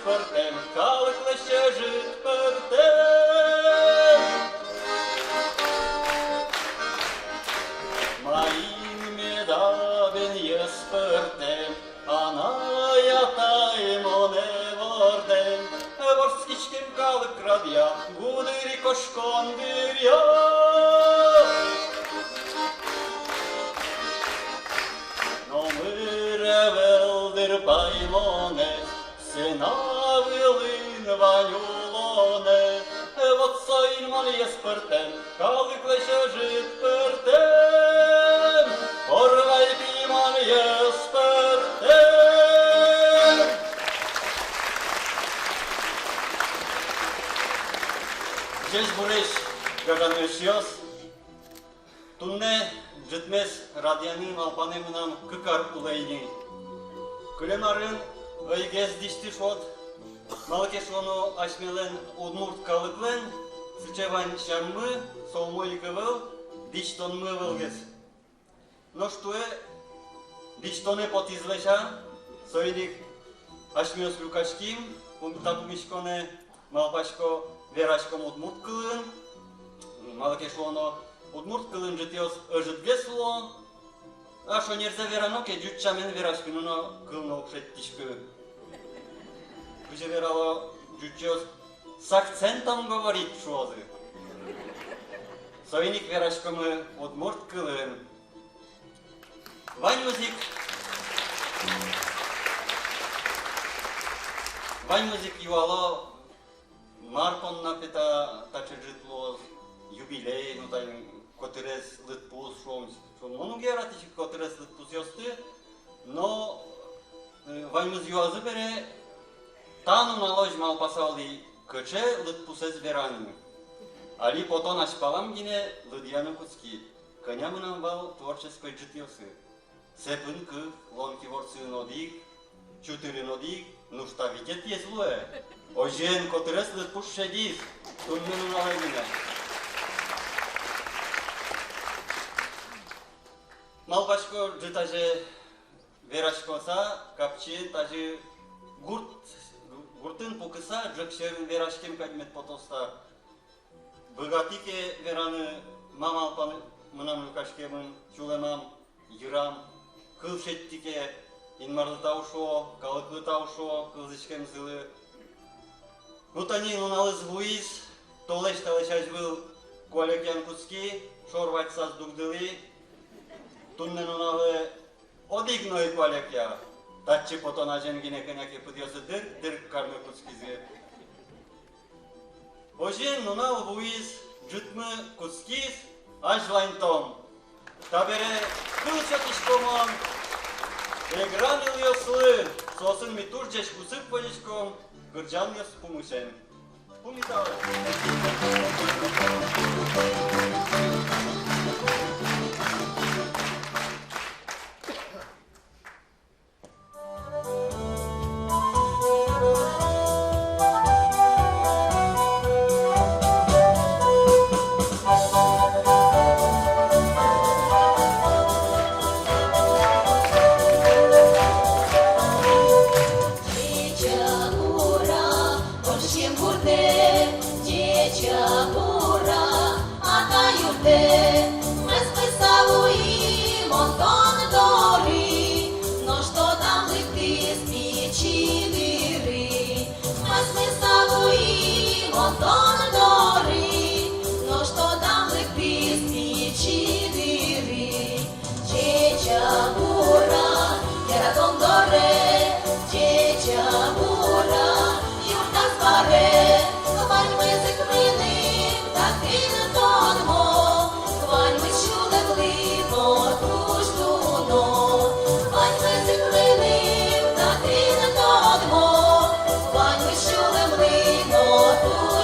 spărtem, calcle șejit părtem. Mai medaben je spărtem, anaia tai mone vordem, vorskičkim kalk radja, gudiri koškondirja. No mire veldir paimone, senavılin vanyulone, вот сойман je spărtem, kalkle šejit părtem, orvaj piman je spărtem. Здесь буреш гажанешиос, тунне житмес радианин алпанемнам кыкар улайни. Кыленарын ыйгез диштишот, малкешону ашмелен удмурт калыклен, сычевань шаммы, солмойкывыл, диштонмы вылгез. Но штуе диштоне потизлеша, сойник ашмес люкашким, тапмишконе малпашко верашком удмурт кылын, малкешону удмурт кылын житиос ыжытгесуло, а шо нерзе вераноке жутчамен верашкинуно кылно окшеттишкы. Кыже верало жутчиос с акцентом говорит шозы. Сойник верашкомы удмурт кылын. Вань-музик юало Маркон напита таче житло юбилей, ну тай котырес лытпус шомс. Ну гератичи котырес лытпус ёсты, но вань-муз юазы бере тану налож малпасалdi кыче лытпусез веранны. Али потон ашпалам гине лыдьяны куцки. Конямынан вал творческой житьёсы. Сепын кых, лонки ворцын одик, чутырын одик, ну что видит есть луэ. Ожен котырес лытпус шедис, туннын алайгине. Малбашко житаже верашкоса, капчи тажи гуртын пукыса, жакшерын верашкем кадмет потоста. Богатике вераны мамалпан мынам люкашкемын, чулемам, юрам, кылшеттике, инмарлы таушо, калыклы таушо, кылзышкем зылы. Нутани нуналыз вуиз, толеш талешаж был колекян куцки, шорвать саз дугдыли, тунне нуналы одигной колекя, татчи потона женгине кеняке пыдьосы дыр кармы куцкизи. Ожен нунал вуиз, жытмы куцкиз, ажлайнтом. Табере кылчатишкомон, эгранил ёслы, сосын митурджеш кусык поничком, гырджан ёс пумышен. Пумиталы.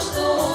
Что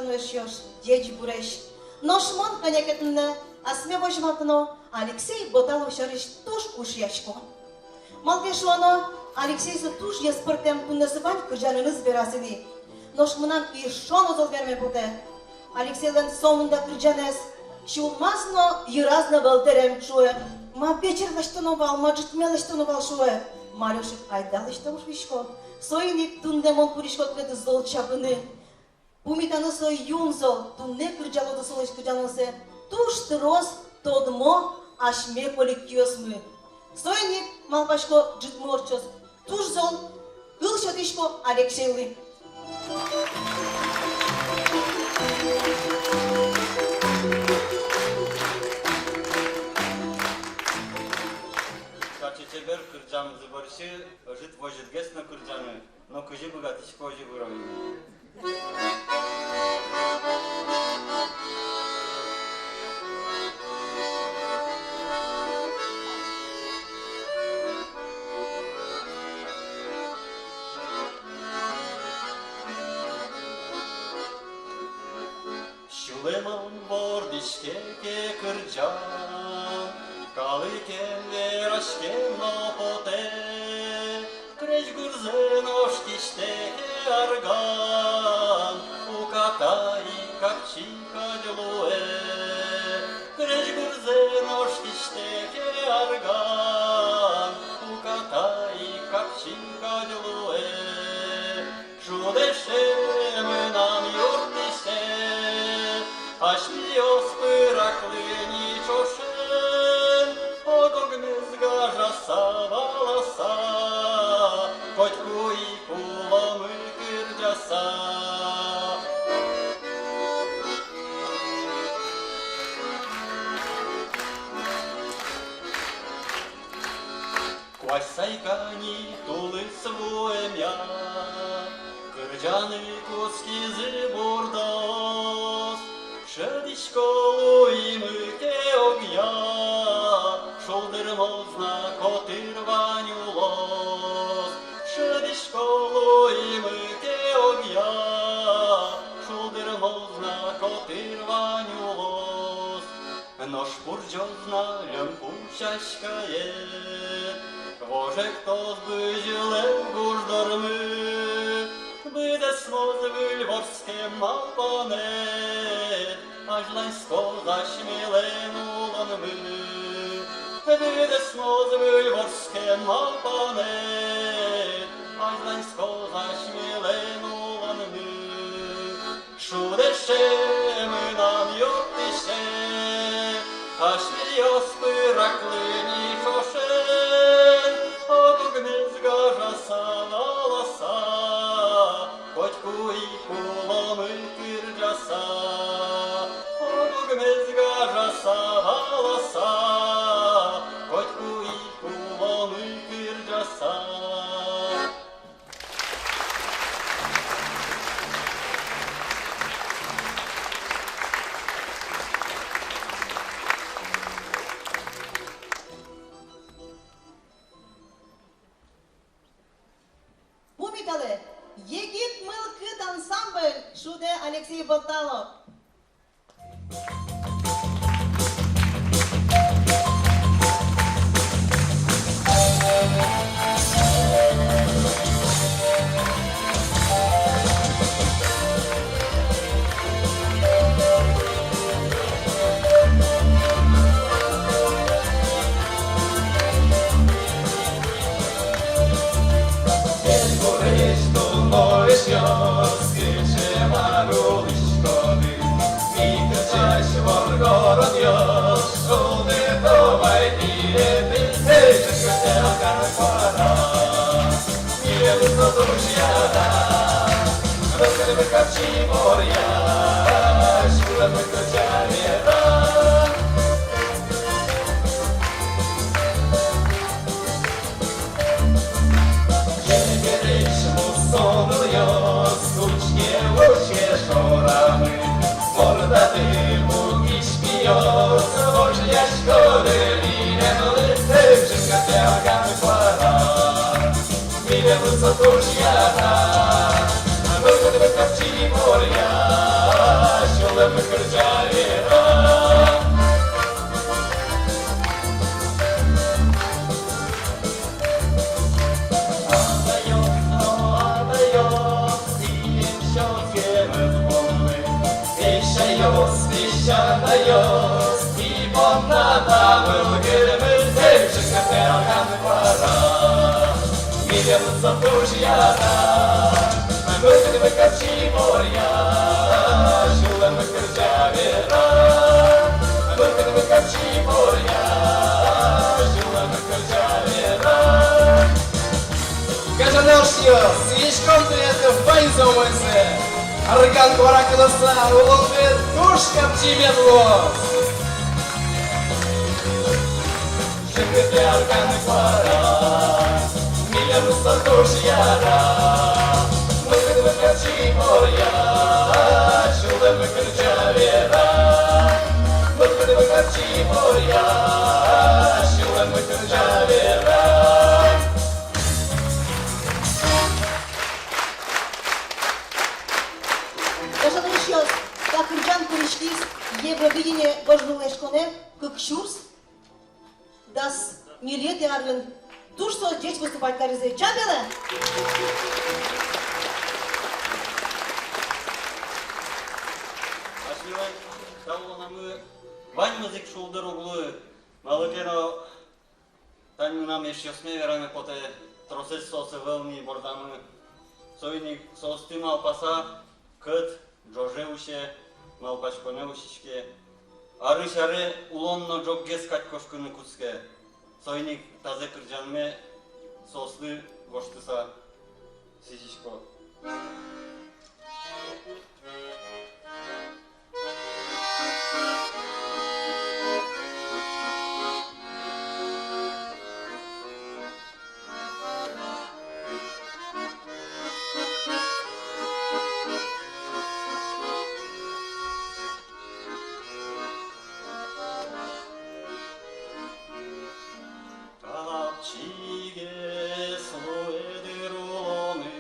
yaşıyor, geç bureş. Noşman kanyaketinde asme başmatno Алексей Боталов шариш туш ушьячко. Малгешуано Алексей за туш я спортем ту называть кыржаныныз берасыни. Ношмынан ишон озол берме боте. Алексейлен сомунда кыржанес. Шулмазно юразно балтерем шуе. Ма печерлаштановал, ма житмелаштановал шуе. Малюшек айдалаштамуш вишко. Соини тундемон пуришко кыты зол чабыны. Пумитаны сой юнзол, тунне кыржалоды солыш кыржаносе. Туш тырос тодмо ашме поликиосмы. Соини малпашко житморчос. Туш зол кылшотишко Алексейлы. Качечебер кырджан зыбаршы, жит вожитгес на кырджаны, но кыжи богатышко ожи выровни. Şuleman bordişkeke kırcan, kalıkeller aşkem napote, kreş gurzen oşkişteke argan, ukatai kapçika dlue, kreş gurzen oşkişteke argan, ukatai kapçika dlue, şudeşem nam yurtise, Aşmios pıraklini çoşen, odogniz gajasa valasa, koçku i kulamı kırcasa. Квасайкани тули своемя, кырджаны коски зыбордос, Шедишко имыке огня, шолдырмозна котырваню лос. Шедишко имыке огня, шолдырмозна котырваню лос. Но шпурджозна лемпучашкае, вожек тоз быжилем гуждормы, Бъдес мозвыльворскем малпанет, Ажлайско зашмиленулан мы. Бъдес мозвыльворскем малпанет, Ажлайско зашмиленулан мы. Шудешем нам йоптише, Ашмиос пыраклыни шошен, Одугнез гажаса валаса, Koçku i kulamı kırcasa, Odugmez gajasa valasa, Koçku i kulamı kırcasa. Пумикалы, Египт мылкыт ансамбль, шуде Алексей Боталов. Высоту жьята, а только ты в копчине моря. песчаная, степом надавил гермы, девчонка пелкан пора. Милен затушьяна, мы выкачи моря, жила мы кырджавера, мы выкачи моря, жила мы кырджавера. Кажаношьё, свечком ты в бань замойся, арган кваракылыса, улыңды душ капчи медлос. Жігіті арганы квара, милен затушьяна, мы выкачи моря, жила мы кырджавера, мы выкачи моря, жила мы кырджавера. Кажаношьё, как Кырджан Куришкис, Евровидение Гожгулешконе, Кыкшурс, das Милет и Арлен. Туш со здесь выступать Каризе. Чабеле? Ашливай, тавлана мы вань музык шулдыр углы, малыкено тань нам еще смеверами поте тросес сосы велни бордамы, сойник состы малпаса, кыт, джожеуше, малпашконеушишке, арышаре улонно джоггес качкошкыны куцке, сойник тазе кырджанме сослы гоштыса сизишко. Чиге слоедер улоны,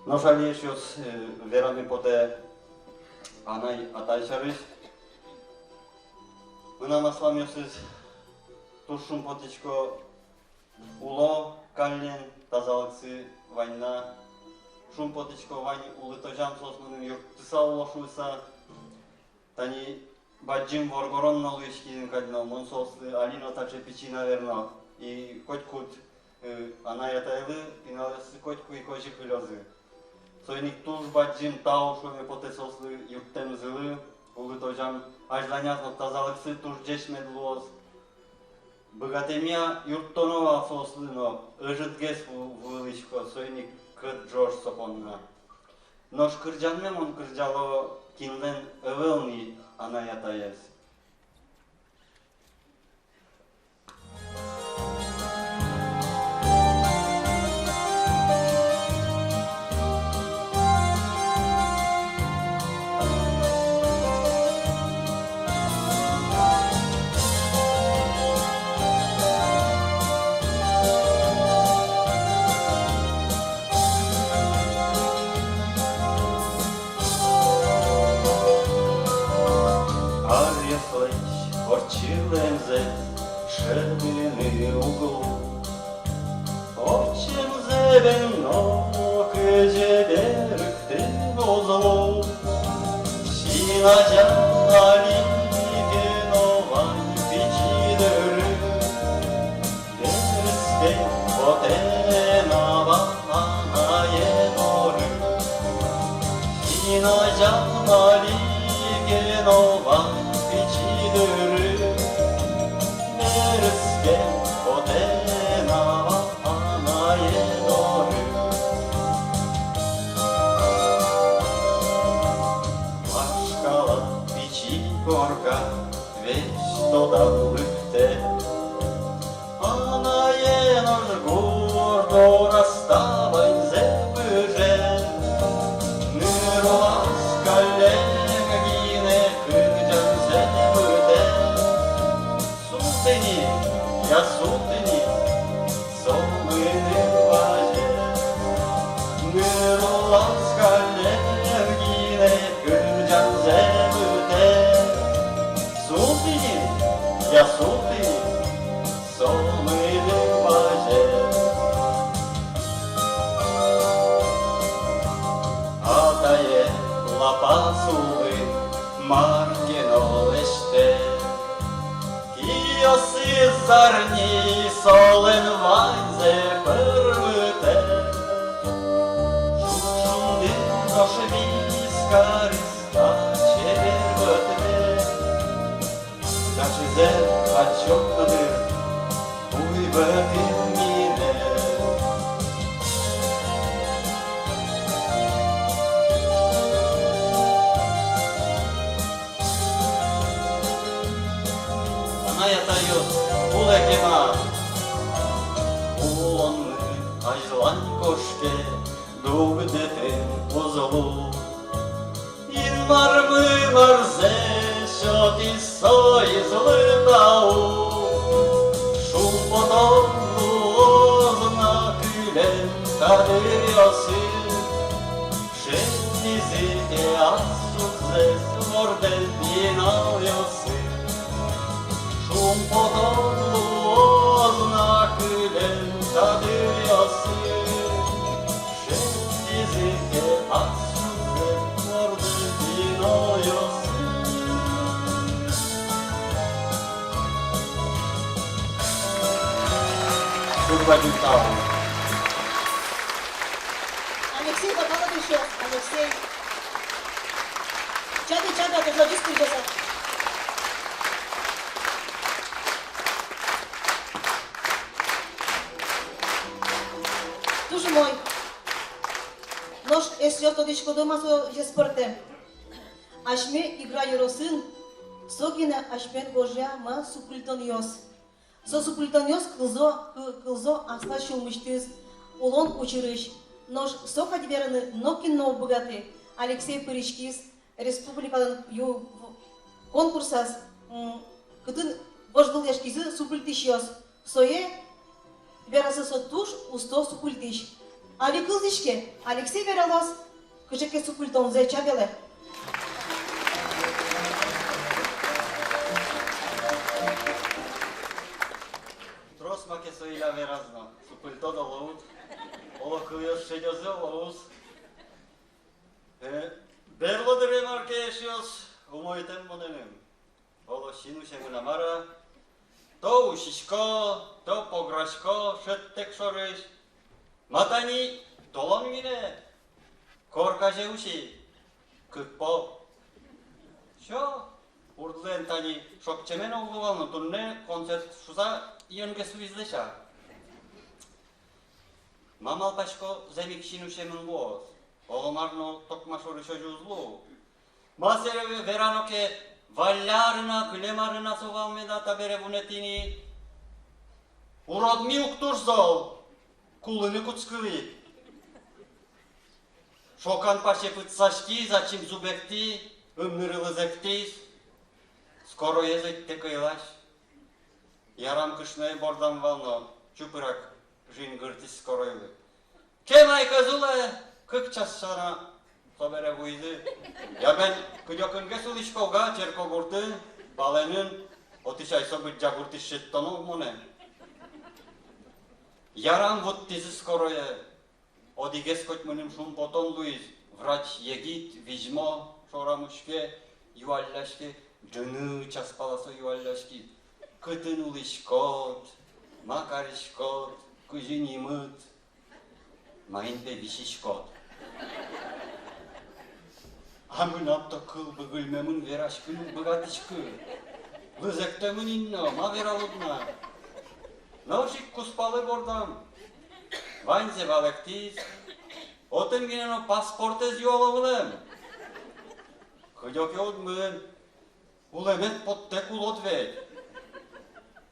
Noșaliesios verami pote anai ataișaris. Înam aslamiosiz tuşun potiçko ulo kallen tazalıksı vayna şun potiçko vayni ulutojan sosnunun yurttısa ulaşuysa tani bacım vorgoron nalışkin kadino mon soslu alino taçe piçi naverno i kotkut anayataylı pinalesi kotku i koji kılözü. Soynik tuż bacım tau şöyle pote soslu yurttem zılı ulutojan ajlanyazno tazalıksı tuż ceşmedluoz. Богатемия юртонова сослыно, ыжыт гес вылычко, сойник кыт джош сопонна. Нож кыржанмен он кыржало кинлен ывылни анаятаяс. Орчилензе шедини углу, Орчензе венно кыже беркти озлу, Сина жанали генован пичидыры, Берске потенава анаеноры, Сина жанали генован пичидыры, Берске потенава анаеноры. Машкала пичи горка, весь тода лыкте, Анаенор гордо расставай зебыже, Нырвас коллегине кырджан зебыде, Сутени, я сутени, солмыны важе. Нырвас коллегине кырджан зебыде, Сутени, я сутени, солмыны важе. Атае лапасулы маргинолеште, Киосы зарни солен вайзе пырвыте, Шушунды ноше вискариста чебервыте, Качызе отчёттыдыр уйбытын мине. Анаятайот улекема, улонны айзлань кошке, дугдетен озолу. Инмармы марзе шоти соизлытау, шум потону озна күлен кадырьосы, Шеннизите асузес морден пинауйосы. Шум потону озна күлен кадырьосы, Шеннизите асузес морден пинауйосы. Судьба Дютау. Алексей Баталов еще. Алексей. Чада, ты злодис придется. Дуже мой. Нож эсьёт одичко дома со еспорте. Ашме играю росын. Согина ашмен божья ма супультониос. Со супультониос кылзо асташил мыштыз. Улон учырыш. Нож сока дивераны нокинно богаты. Алексей Пыричкис. Республикадан конкурсас. Кытын бождыл яшкизы супультишиос. Сое верасы соттуш усто супультиш. Али кылдишке Алексей вералас. Кыжеке супультон зе чабеле. Тросмаке соиля веразна, супультода лоут, олокуйос шедёзе лоус. Берлоды ремарке ешиос, умойтем моненем. Оло шинуше мунамара, то ушишко, то пограшко, шеттек шорыш. Матани, толон мине, коркаже уши, кыкпо. Шо, урдлен тани, шокчемен олгувалны турне концерт шуза ионге суизлеша. Мамал пашко земик шинуше мун боз. Оломарно токмашоры шожузлу. Масереве вераноке валярына, клемарына совалмеда табере вунетини. Уродми уктурзол, кулыны куцкывит. Шокан паше пыцашки, зачем зубекти, ымнырылы зектис. Скоро езет текайлаш. Ярам кышнай бордан вално, чупырак жин гыртис скоро езет. Кемай козуле, кык часшана собере вуйды. Я ben кыдёкынге сулишковга черко гурты, баленын, отишай событ жагуртис шеттону моне. Ярам вот тизи скорое, одигес хоть мыным шум потом Луиз, врач егит, вижмо, шорамушке, юалляшке, жыны час паласо юалляшки, кытын улишкот, макаришкот, кыжинимыт, майынпе вишишкот. Амын апта кыл быгылмемын верашкын быгатишкы, лызектемын инно, ма вералудна. Ношик куспалы бордам, ванзе валектиз, отын гинено паспортез юалавылым. Кыдёке отмын, улемет поттек улответ.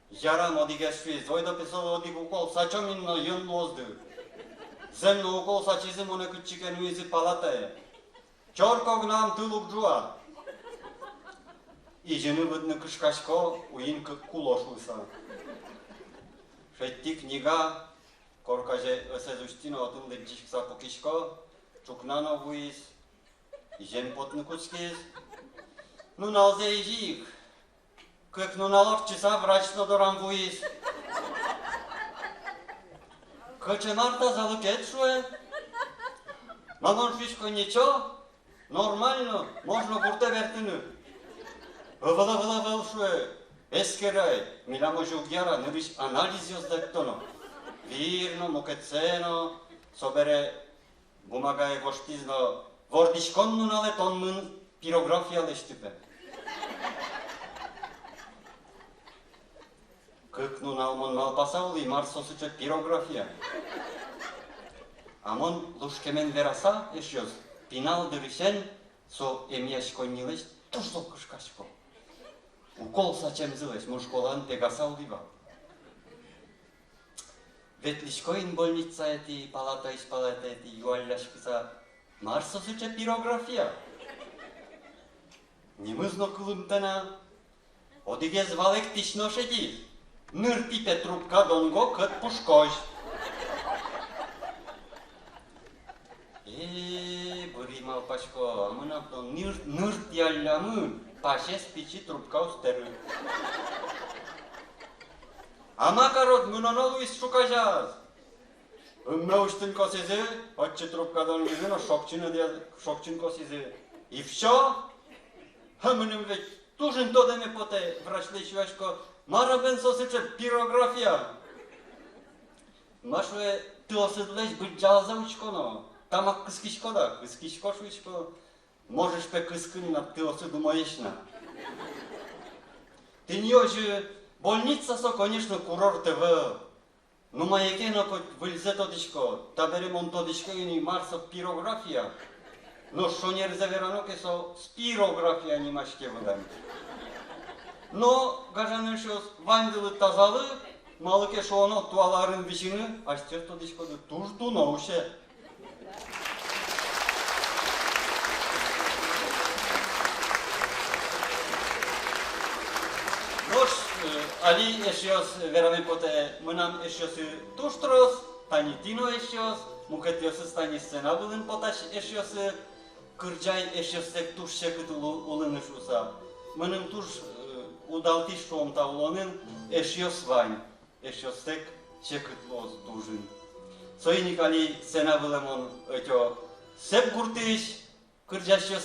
Ярам одигешви, зойда писала одиг укол, сачом инно йын лозды. Земно укол сачизым оне кычикен уизи палатае. Чорког нам тылук жуа. И жыны выдны кышкашко, уин кулошлыса. Шетти книга, коркаже ösezustino отынды жишкса покишко, чукнано вуиз, ижен потны кучкиз. Ну налзе ижик, как ну налог часа врачно дорам вуиз. Каче марта залукет шуе. Мамон шишко ничего, нормально, можно бурте вертыны. Вала шуе. Ескерай, милямо жугяра, ныриш анализ ёздеттоно. Вирно, мукецено, собере бумагае гоштизно, вордишконну нале тонмын пирография лештипе. Кыкну налмон малпасаули марсосыча пирография. Амон лушкемен вераса ешёз, пинал дырышен, со эмияшконнилеш тушло кышкашко. Укол сачем зылеш, мушколан пегасал дива. Ветлишкоин больница эти, палата эти, юалляшкиса, марсосыча пирография. Немызно кылымтана, одигез валек тишно шеди, ныртипе трубка донго кыт пушкош. Бuri малпашко, амынапто нырт яллямын, паше спичи трубка устеры. Ама корот, мынонолу из шукажаз. Умме уштын косизи, отче трубкадан гизино шокчин косизи. И все? Амыным ведь тужин тодеме поте врачлечвешко, марабен сосыче пирография. Машуе ты осыдлеш быть джалза учконо. Тамак кыскишко да, кыскишко шуичко. Можешь пе кыскынна, ты осыду моешна. Ты не же больница со, конечно, курорт ТВ. Но маякено хоть выльзе тодишко, табере монтодишко и не марсов пирография. Но шо не разаверано кесо спирография не машке выдам. Но гажанын шос вандылы тазалы, малыке шо оно туаларын вишины, аштер тодишко да тужду науше. Ali eșios verame poate mânam eșios tuștros, tani tino eșios, mucătios stani scenabul în potaș eșios cârgeai eșios sec tuș cât ulânășusa. Mânăm tuș udaltiș șom ta ulonân eșios vani, eșios sec cât los tujân. Soinic ali scenabul mon ötio sep gurtiș, cârgeașios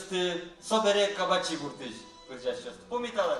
sobere cabaci gurtiș. Cârgeașios. Pumitala.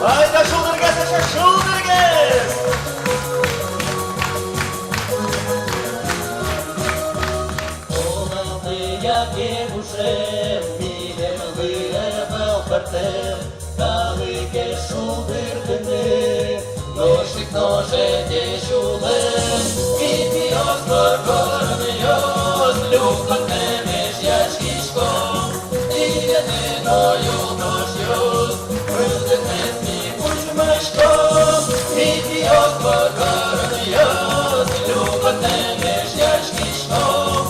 Haydi şuldurgez, şuldurgez! Яке уже білем виревел партем, далеке шубирдини, ножик ноже дежулем, і піос горгорньос, любане між яшкішком, і єдиною ножьос, вилдихне сміх учмешком, і піос горгорньос, любане між яшкішком,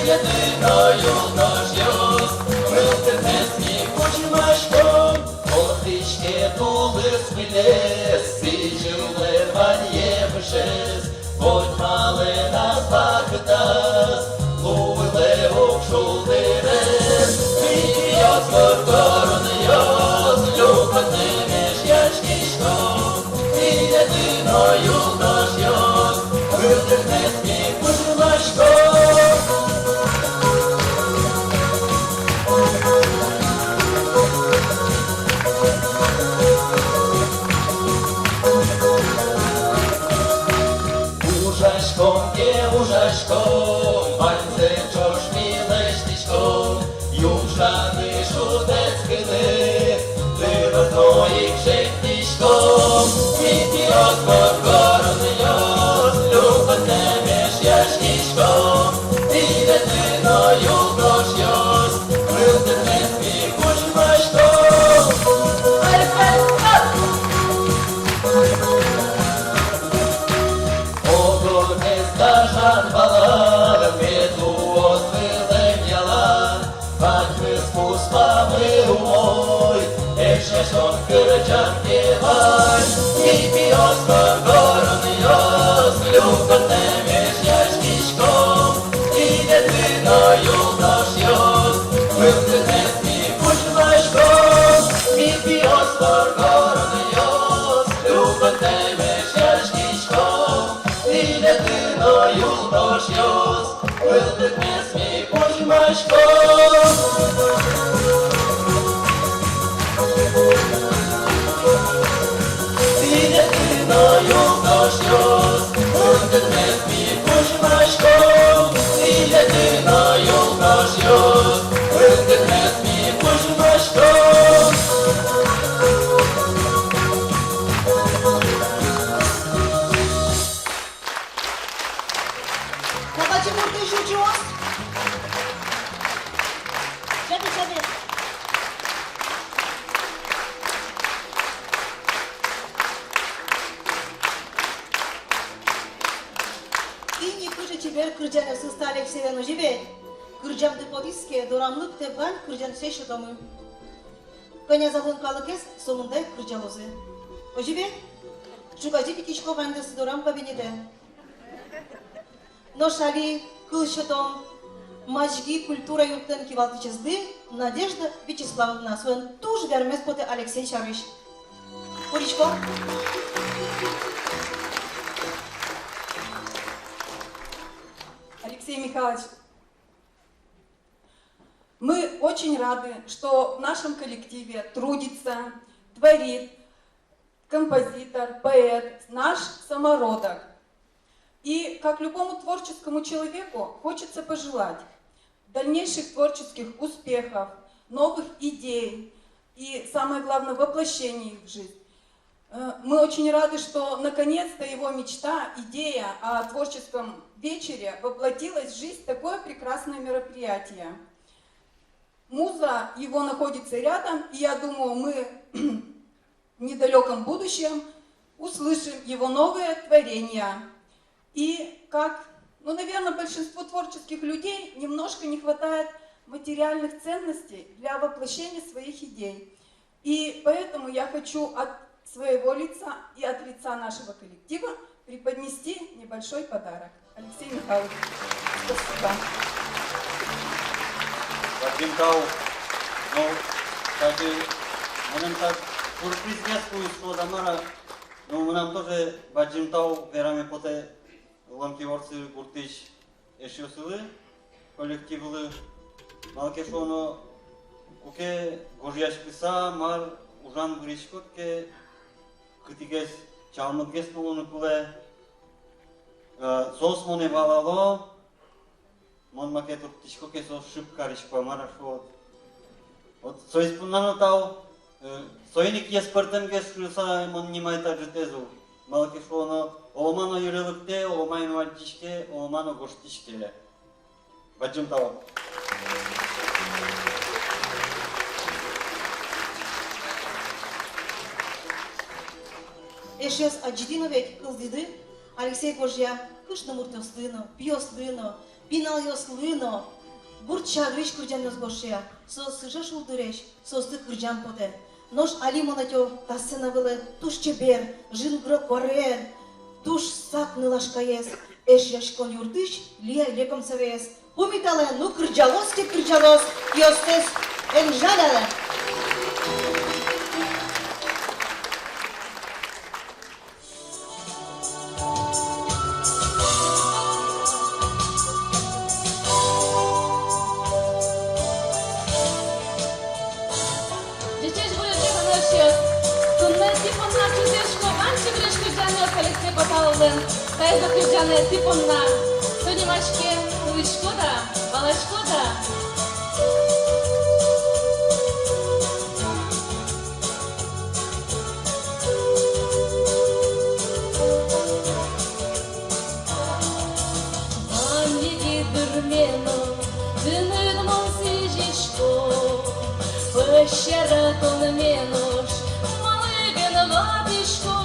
єдиною ножьос, вилдихне сміх учмешком, отрічки тули спілес, сіджуле ван'є вишес, будь мали нас бакитас, лувиле обшулирес, вітіос горгорньос, любане між яшкішком, і єдиною ножьос, вилдихне сміх учмешком. Ужашком, пальце чош мілештичком, южани шутецькини, вивертої кшектичком, вітіос горгорньос, любане між яшкішком, і єдиною ножьос, вилдихне сміх учмешком. Жан балар, медуоз вилем ялар, Баквы спус мамы умой, Эшешон кырчан кевай, И пиос горгорньос, любане меж яшкишком, И єдиною ножьос, вилдихне сміх учмешком, И пиос горгорньос, любане меж яшкишком, І єдиною ножьос, вилдихне сміх учмешком. І єдиною ножьос, вилдихне сміх учмешком. І єдиною ножьос, вилдихне сміх учмешком. Давайте мурды жучуос. Чаби. И не куча тебе кырджаны сыста Алексеевну живе. Кырджамды подиске, дорамлык тебган кырджан все шутомы. Коня забун калыкес, сонундай кырджалозы. Оживе? Чугаджи пятичко вандысы дорам кабинете. Но шали кылшотом мажги культура юртын кивалтычызды Надежда Вячеславовна своен туж вермес поте Алексей Шарыш. Уричко. Алексей Михайлович, мы очень рады, что в нашем коллективе трудится, творит композитор, поэт, наш самородок. И как любому творческому человеку хочется пожелать дальнейших творческих успехов, новых идей и, самое главное, воплощений в жизнь. Мы очень рады, что наконец-то его мечта, идея о творческом вечере воплотилась в жизнь, такое прекрасное мероприятие. Муза его находится рядом, и я думаю, мы в недалеком будущем услышим его новые творения. И как, наверное, большинству творческих людей немножко не хватает материальных ценностей для воплощения своих идей. И поэтому я хочу от своего лица и от лица нашего коллектива преподнести небольшой подарок. Алексей Михайлович, спасибо. Вадимкау, ну, кстати, мене так сюрприз зв'язку, що Тамара Ну, нам тоже баджимтау верами поте ланкиворцы гуртыч эшиосылы, коллективлы, малкешоно куке гожьяшкыса мар ужан гришкотке кытигес чалмыгес болуну куле сос моне валало мон макету тишкоке сос шипкаришко марашот. Вот соиспуннано тау Союник еспертем гешкруса мон нимай таджитезу. Малкешоно олмано юрелыкте, олмайно вальтишке, олмано гоштишке. Баджим тау. Eșes agitinovechi câldidı, Alexei Gojia, kışna murtoslino, pioslino, pinalioslino, burça griş kırcan Gojia, sos sıca şuldureş, sos tık kırcan pote. Noş alimonatyo tasena vile, tuş çeber, jin gro korer, tuş sak nılashkayes, eş yaşkon yurtış, liya lekom seves. Pumitale, nu kırcalos ki kırcalos, yostes enjalale. Та й закружане типом на сьогодні мачки були шкода, бала шкода. Анники дурмено, дынын мон сижишко, пещера тон менош, малыгын ватышко.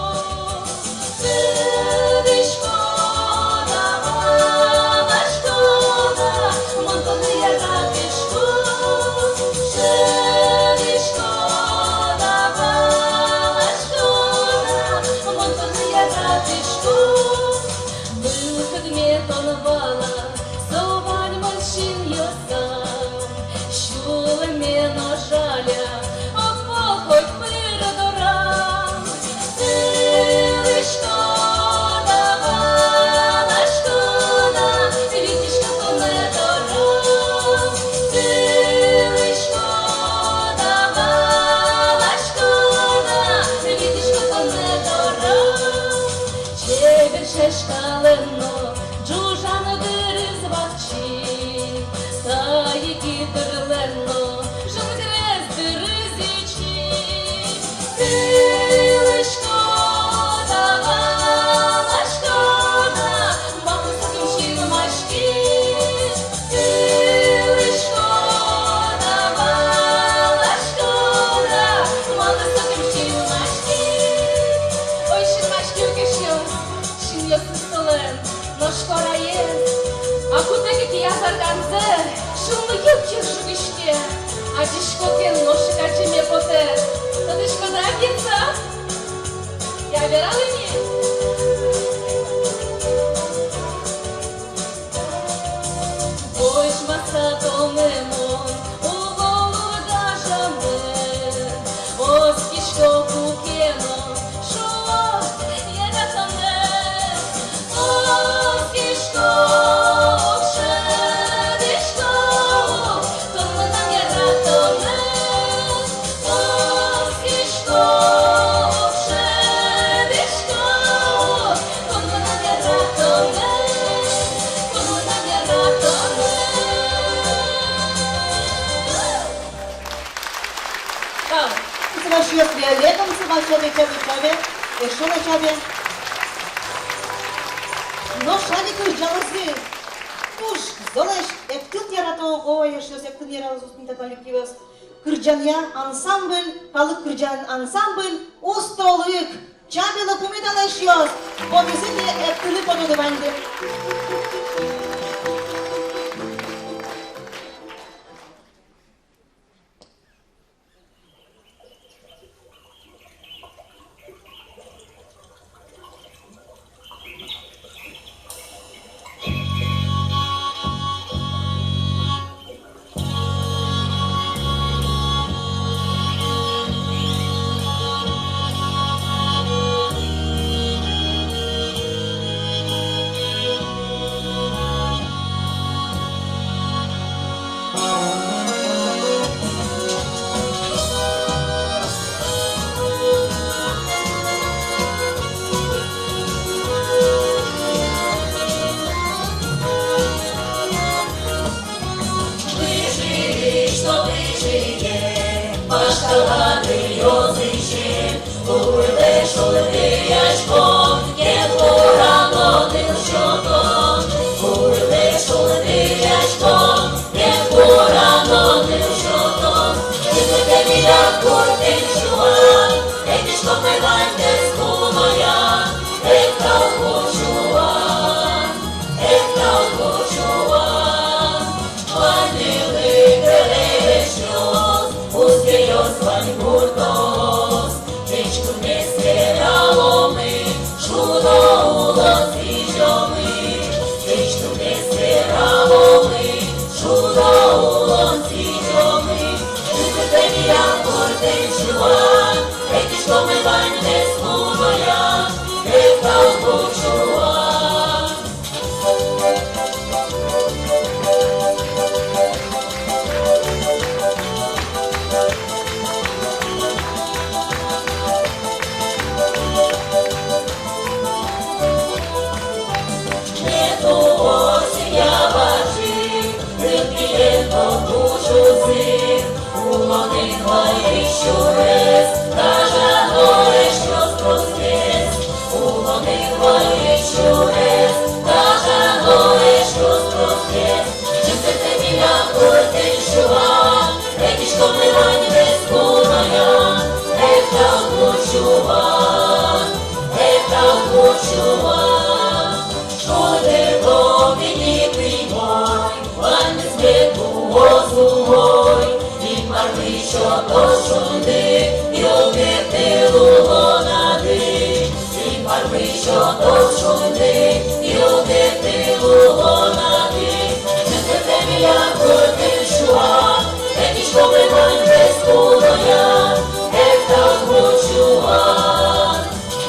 Но шалик жалосы. Уж золеш, як тут яратоо гояшёс, як тут яратоо спинта коллективес. Кырджанья ансамбль, калык кырджан ансамбль, устолык. Чабила кумиталашёс. Повесите эптылы пододыванды. Куриле шулеяшком, тепло рано тил щотом. Куриле шулеяшком, тепло рано тил щотом. Ти біля куртин шуан, етішко майваньте скумая. Ека кучуан, ека кучуан. Ванили крелешньос, узкийос вань гуртос. Чичку не сирало ми, шуно улоці жоми. Чичку не сирало ми, шуно улоці жоми. Чукутемія куртин шуан, етішко майваньте скумая. Ека кучуан. Нету осіння бачи, риб'єнто кучузи, улони твої щурес, кажа горе, що спростес. Улони твої щурес, кажа горе, що спростес. Чим це біля куртин шуан, етішко мивань без кумая. Ека кучуан, ека кучуан. Шоде доміні приймой, вань світу озумой. Від марви, що дошуди, і об'єкти лугонади. Від марви, що дошуди, і об'єкти лугонади. Чистите біля куртин шуан, етішко мивань без кумая. Ека кучуан,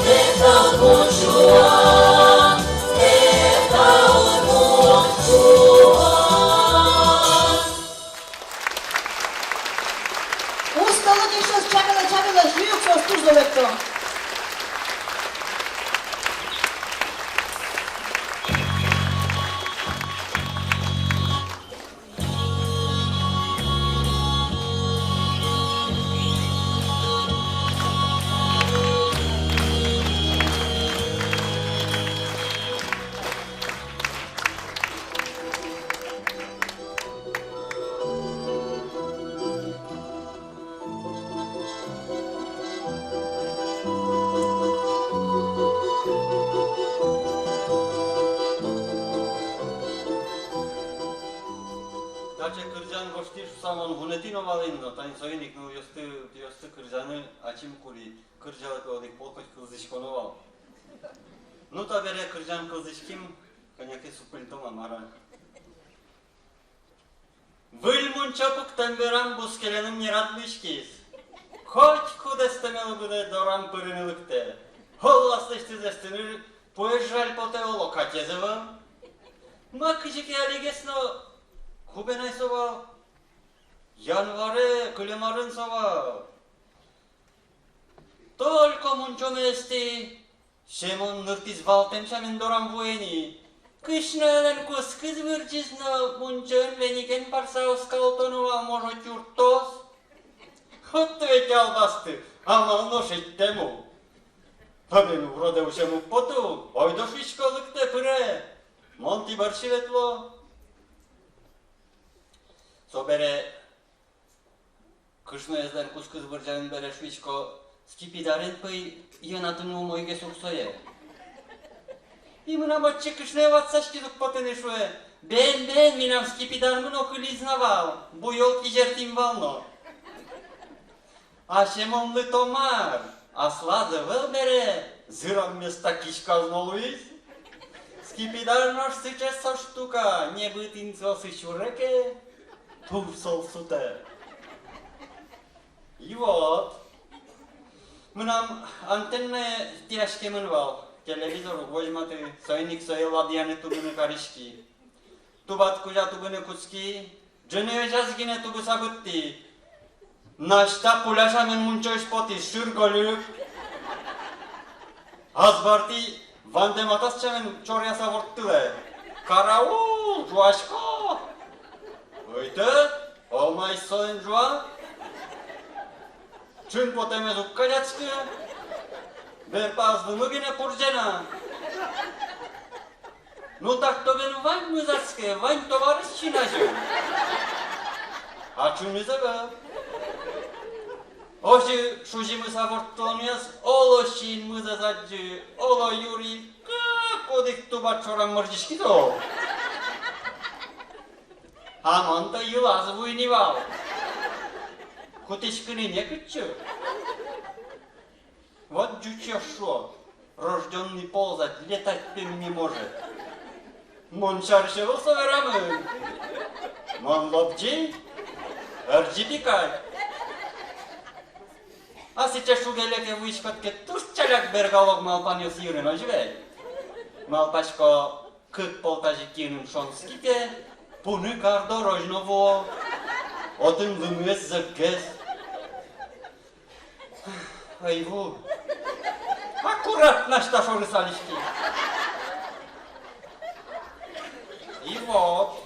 ека кучуан, ека кучуан. Ustalık işos çakala jüyük sos tuz dolekto. Даче кыржан гоштиш самон гунетино валинно, тань соиник ну ёсты кыржаны ачим кури, кыржалы кодик полкоч кылзышконовал. Ну та бере кыржан кылзышким, коняке супыльтома мара. Выльмун чапук тамберам бускеленим не радмышкис. Хоть кудестемел буде дорам пырынылыкте. Холластыштызестыныр, поезжаль потеоло катезевам. Макыжыке алигесно Кубенай сова, январе клемарын сова. Только мунчомести, шемон ныртиз валтем шамен дорам вуени. Кышнелен кус кыз вырчизно мунчон веникен парса оскалтонова можо чуртос. Хотто ведь албасты, амал ношить тему. Пабену вроде ушему поту, ой до шишколыкте пыре. Монти баршиветло. Собере кышно езден кускыз быржанын бере швичко скипидарен пый янатыну мойге суксое. И мына бачче кышне ватсаш кизук потыны шуе. Бен, минам скипидармын окыли знавал, буйол кижертим вално. А шемонлы томар, аслазы выл бере, зырам места кишка знолуиз. Скипидар нож сыче со штука, не бытин сосы чуреке. Турсол суте. И вот, мы нам антенны тяжкие манвал, телевизор возьматы, сойник сой ладьяны тубыны каришки, тубат кужа тубыны куцки, джене жазгине тубы сабытти, нашта пуляшамен мунчош поти шурголюк, азбарти вандематасчамен чоряса вортыле, караул, жуашко. Öyle, olmay soyuncuğa. Çün poteme zukkacaçkı. Берпазды мыгине пуржена. Ну так то бен вань мызацкая, вань товарищ чинажу. А чу не забыл. Оши шужимы савортонес, оло шин мызазаджи, оло юри, как одик туба чорам мордишки то. Аман-то юлаз вуйнивал. Кутишкины не кычу. Вот жуче шо, рожденный ползать, летать пем не может. Мон шаршевыл соверамы. Мон лобджи, арджипикай. А сейчас шугелеке вышкотке туш чаляк бергалог малпанил сирен оживей. Малпачко кык полтажи киным шонските, пуны кардо рожново, отын вымес закес. Айву, аккуратно что рысалишки. И вот,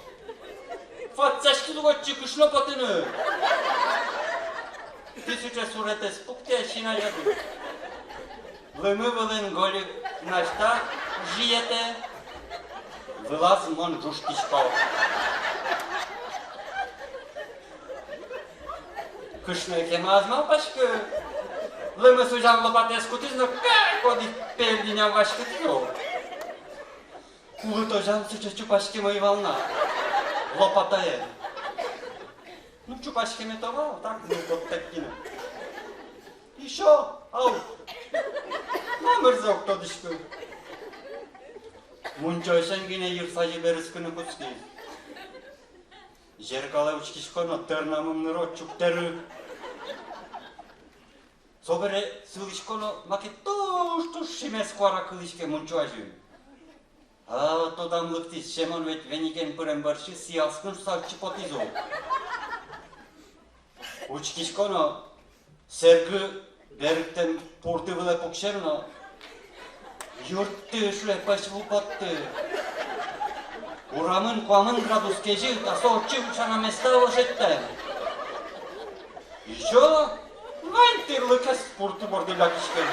фатцашки дуготчи кышло потыны. Тысяча сурете спуктя щина яду. Лымы вылын голик нашта жиете, вылаз мон жуштишко. Кышны кемаз малпашкы. Лымы сужан лопатес кутизно как оди пельдиня вашкы тио. Кулы тожан сыча чупашки мои волна. Лопатает. Ну, чупашками товал, так, ну, вот такими. Еще, ау, намырзок тодышку. Мунчойшенгине юрсажи берискуны куцки. Жеркала учкишконо тернамым рот чуктері. Собере сылышконо маке туш шимес куара кылышке мунчойши. А тодам лыктис шемон ведь вениген пырем барши сиялскын сарчы потизу. Учкишконо сергі беріктен порты вылы покшерно юртты шле пашву потты. Урамын куамын градус кежи, тасо очи учана места ложетте. Еще вань тырлыкес порты бордыля кишкен.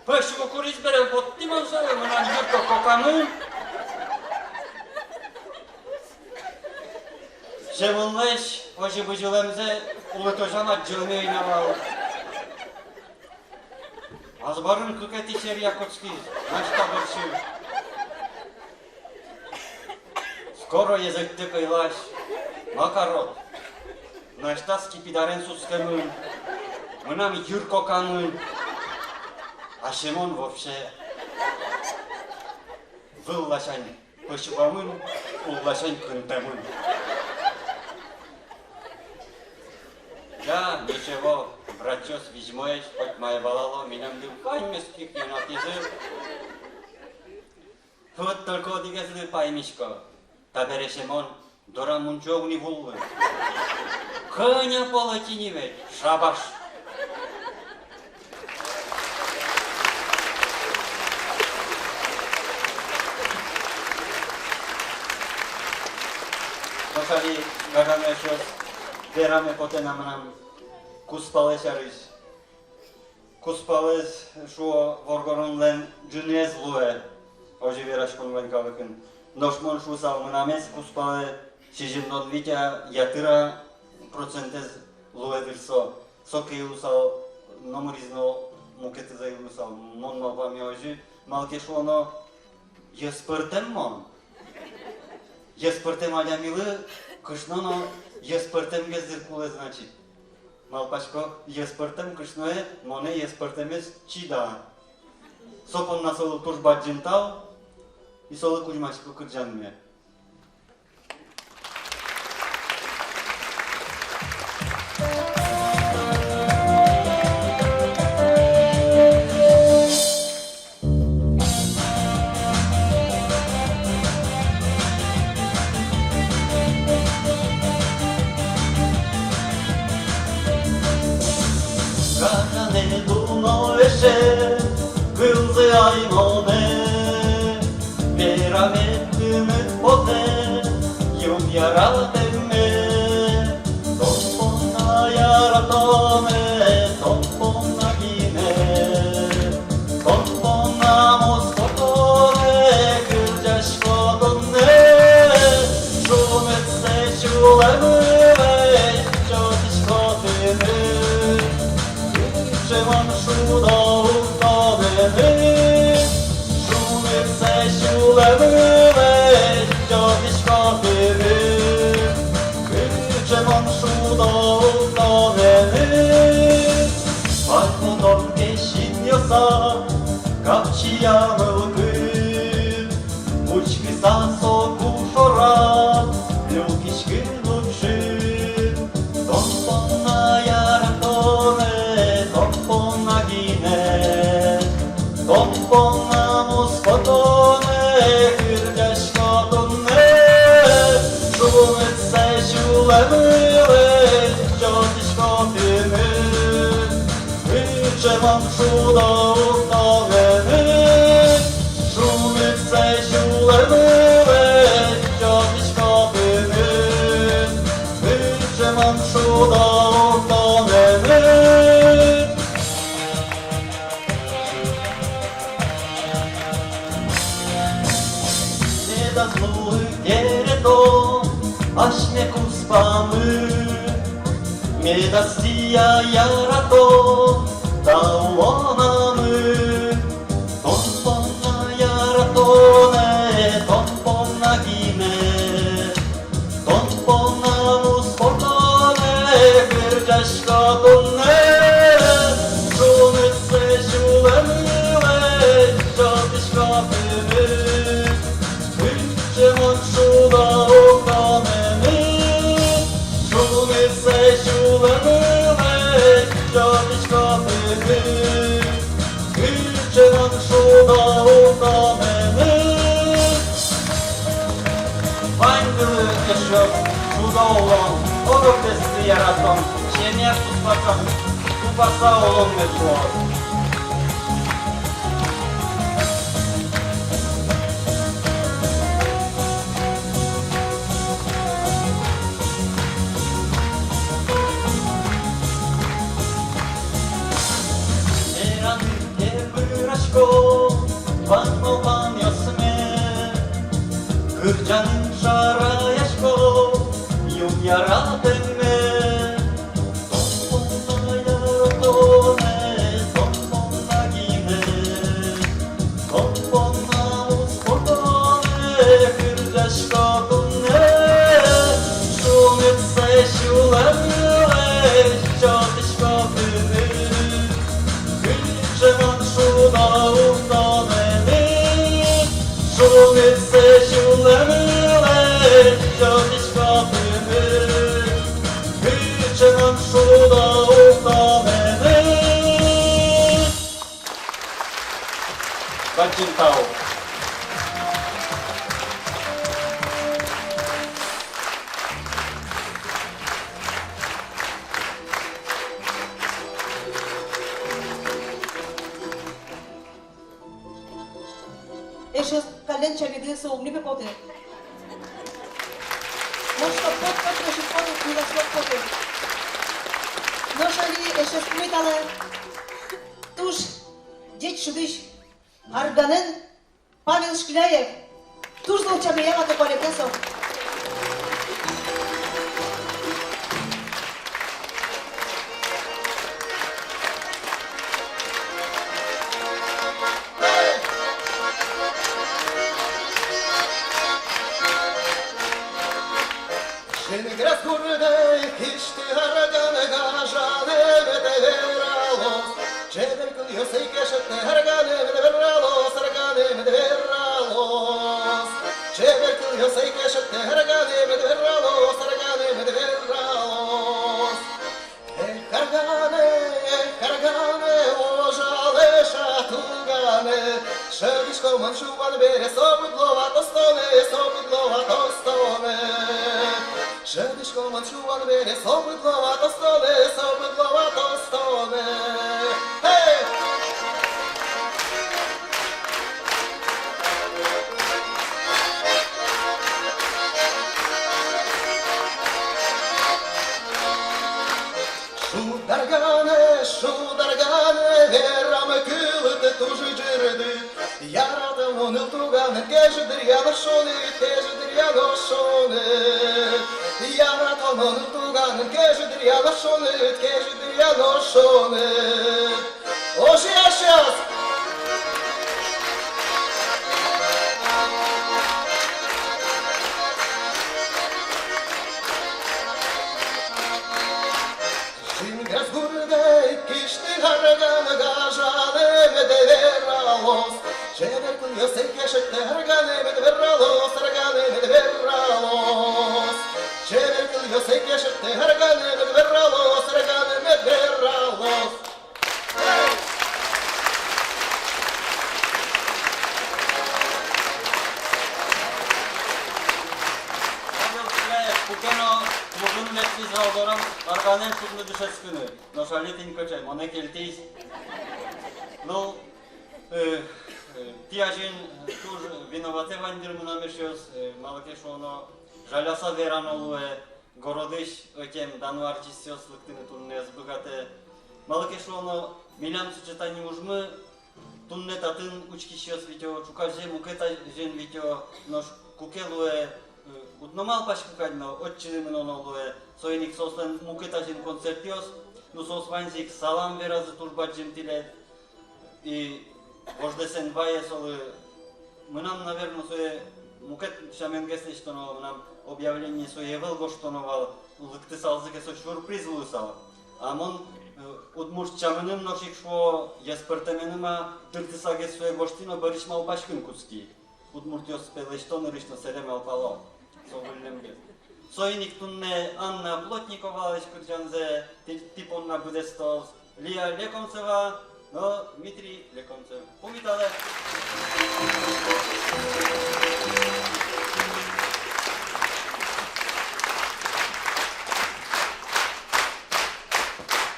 Пашву курис берем потты манзолы, мынан юрто кокамын. Шевыллеш, ожи быжылемзе, улы тожана жылме ойнавал. Азбарын кыкети шер якутски, нашта быршы. Скоро языкты кыйлаш, макарот. Нашта скипидарен сускемын, мынам юр кокамын. А Шимон вообще выллашань пышыбамын, уллашань кынтемын. Да, ничего, братчос визьмешь, хоть моя балало, минам дым паймеских не натизы. Вот только одигезли паймишко, табере Шимон, дора мунчо уни вуллы. Коня полотини ведь, шабаш. Посади, гадаме шос, Derame potem nam kuspales arış. Kuspales şu vorgoronlen cünez lue. Oji veraş konven kalıkın. Noşmon şu salmınames kuspale şijim nodvitya yatıra procentez lue virso. Soki usal nomorizno mukete za usal mon malpami oji. Malke şu ono yespărtem mon. Yespărtem alea milă кышноно еспертем гезиркуле значит. Малпашко еспертем кышное, моне еспертемес чида. Сопон насолу туш баджинтал и солы кужмачко кырджанме. Kızı aymone, veramettimi pote, yum yaratemme, toppona yaratame, вам шудо входили, шуми все щулевили, тьотечко пили, виче вам шудо входили, пальмо доньки щідньоса, капчія милки, мучки сасоку шора, люкічки лучи, томпона яратоне, томпона гіне, томпона мускотоне, хирдяшко тоне, шумице щулевили, тьотечко піни, виче вам шудо входили, шумице щулевили, тьотечко піни, виче вам шудо входили. Nie da zły wieredo, a śmiechu spamy. Nie da stija jarato, ta ułonamy. Tompona jaratone, tompona gine. Tompona muspotone, wyrdziaśko tunne. Szumyce siłemile, ciotyśko pymy. Wyjdzie mon szuda ukonemy. Szumyce siłemile, ciotyśko pymy. Wyjdzie mon szuda ukonemy. Fajny jeszcze cudową, orkestry jaratą, ziemia tu spaczą, tu pasało mydło. Rany nie wyraźko, panno paniosmy, kyrdzianin szarajaśko, junia ratem my. Tompona jarotone, tompona gine, tompona uspokone, kyrdziaśko tunne, szumyce siłemile, ciotyśko pyny. Wyjdzie wam szuda ukonemy, szumyce siłemile, ciotyśko pyny. Wyjdzie wam szuda ukonemy. Zaczynał. Еще коленча виды сумни бы поты. Может, пот решит поты, не дошло поты. Но шали еще смытала. Туж, деть шудыш, арганен, Павел Шкляев. Туж науча меня на такое песо. Şimdi gras gurne, kişti hargane gajane medeveralos. Çeder kılıyor seykeşette hargane medeveralos, hargane medeveralos. Çeder kılıyor seykeşette hargane medeveralos, hargane medeveralos. Hargane, ожале шатугане. Шевишко маншуван бере, собудлова тостоне, собудлова тостоне. Шевишко маншуван бере, собудлова тостоне, собудлова тостоне. Hey! Шударгане, вераме кылыты тужи жырды. Яратым оныл туганы, кежидир яношоны, кежидир яношоны. Яратым оныл туганы, кежидир яношоны, кежидир яношоны. kişti harganı gajane medveralos. Şever kun yosek yaşıktı harganı medveralos, harganı medveralos. Şever kun yosek yaşıktı harganı medveralos, harganı medveralos. Павел Силяев, Пукено, Мужун Лепси с Валдором, Арганен Судны Дышецкыны, но Шалитин Кочай, Моне Кельтис. Ну, Тиажин туж виновате вандир мунамешиос, Малакешоно, Жаляса Веранолуе, Городыш, Окем, Дану Арчисиос, Лыктыны Тунне Сбыгате, Малакешоно, Милям Сучетани Ужмы, Тунне Татын Учкишиос Витё, Чукаже Мукета Жен Витё, Нош Кукелуе, Утномал пашкукадно, отчилимен онолуе, соиник сослен мукетажин концертиос, ну сос ванзик салам веразы турбаджим тилет, и вождесен вае солы, мы нам, наверное, сое мукет шаменгесли, что нам объявление сое велго, что новал, лыкты салзыке со сюрприз лысал, а мон удмуш чаменым ношик шо яспертеменыма тыртысаге сое гоштино барышмал пашкын куцки. Удмуртиос пелештон рышно серемел пало. Соиник тунне Анна Плотникова, Курджанзе, Типонна Будестос, Лия Леконцева, но Дмитрий Леконцев. Повитале!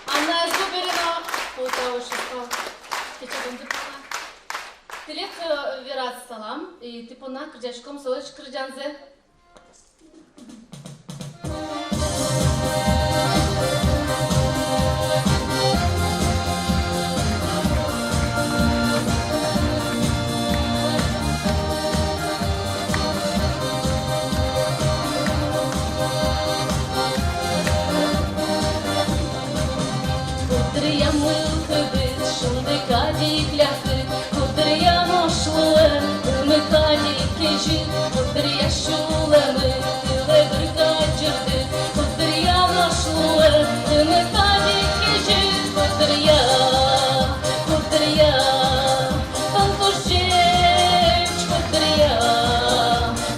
Anna Zubirina, Полтава Шишко, Тичаган Дипона. Тилек Вират Салам и Типона Кырджашком Солыш Кырджанзе. Кудрия мылкы бит, шунды кади кляхы, кудрия мошлы, мы кади кежи, кудрия шулемы, тылы брыка жырды, кудрия мошлы, мы кади кежи, кудрия, кудрия, пантужеч, кудрия,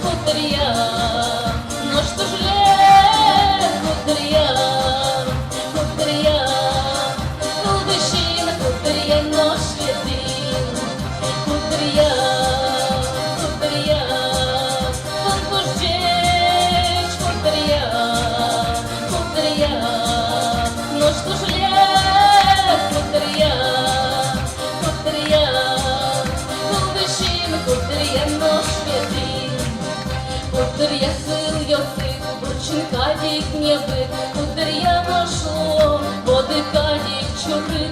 кудрия, но что ж ле, кудрия, кудрия. Кудрия нож святин, кудрия, кудрия, пантужеч, кудрия, кудрия, нож тужле, кудрия, кудрия, кудышин, кудрия нож святин, кудрия хыл йосик, бурчин кадик небы, кудрия нашло, воды кадик чуры.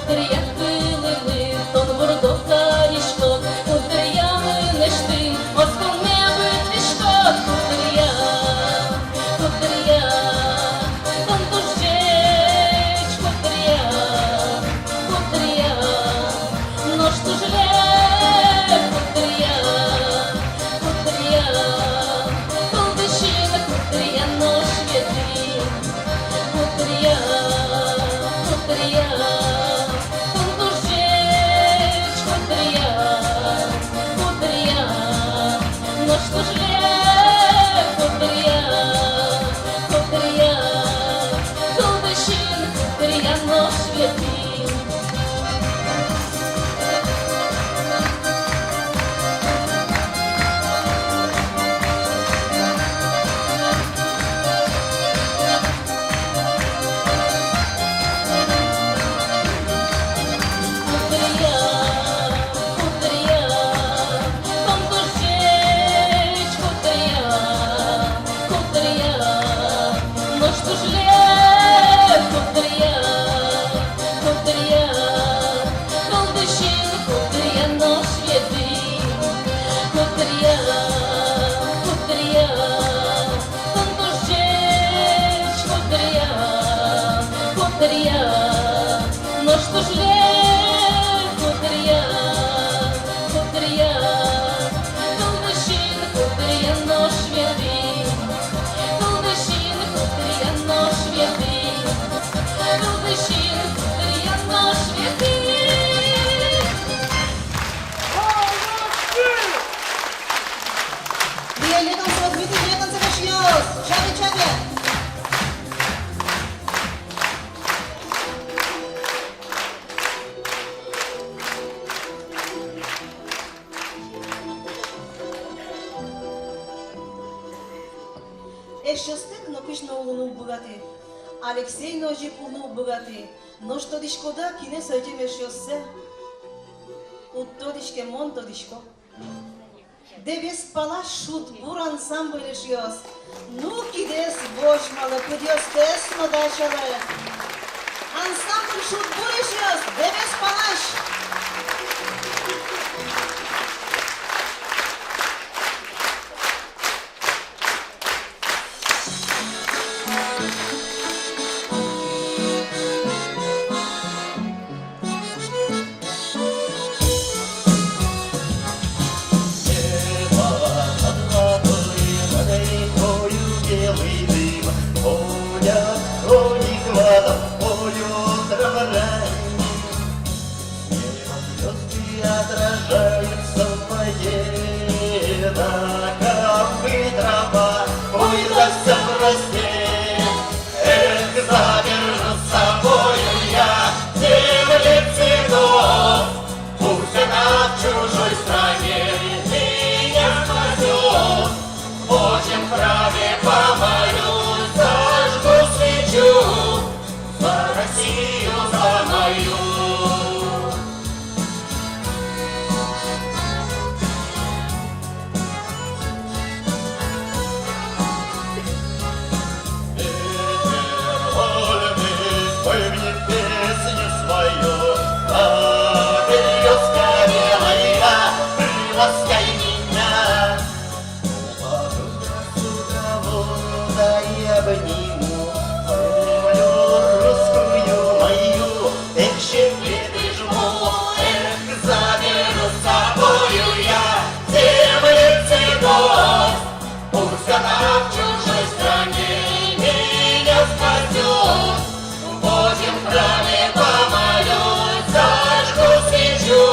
Кудрия хвилини, тон бурдовка рішко, кудрия винешти, оском неби трішко, кудрия, кудрия, тон тужеч, кудрия, кудрия, нож тужле, кудрия, кудрия, колдишина, кудрия, нож ветрі, кудрия, кудрия. Что ж ле, кудрия, кудрия, колдышин, кудрия, нож ветрі. еще стык, но кыш на луну богаты. Алексей ножи пулну богаты. Но что дишкода, кине сойдем еще се. Утто дишке мон то дишко. Дебес пала шут бур ансамбль решьёс. Ну кидес бош мало пыдёс тесно дашаве. Ансамбль шут бур решьёс. Дебес палаш. Отражаются в воде, на камни трава, ой, да вся в росте. Эх, заберу с собою я земли цветов, пусть она в чужой стране меня спасет. В Божьем храме помолюсь, зажгу свечу за Россию, за мою. Ласкай меня, да и обниму землю русскую мою, эх, щеки прижму, эх, заберу с собою я земли цветов, пусть она в чужой стране меня спасет. В Божьем храме помолюсь, зажгу свечу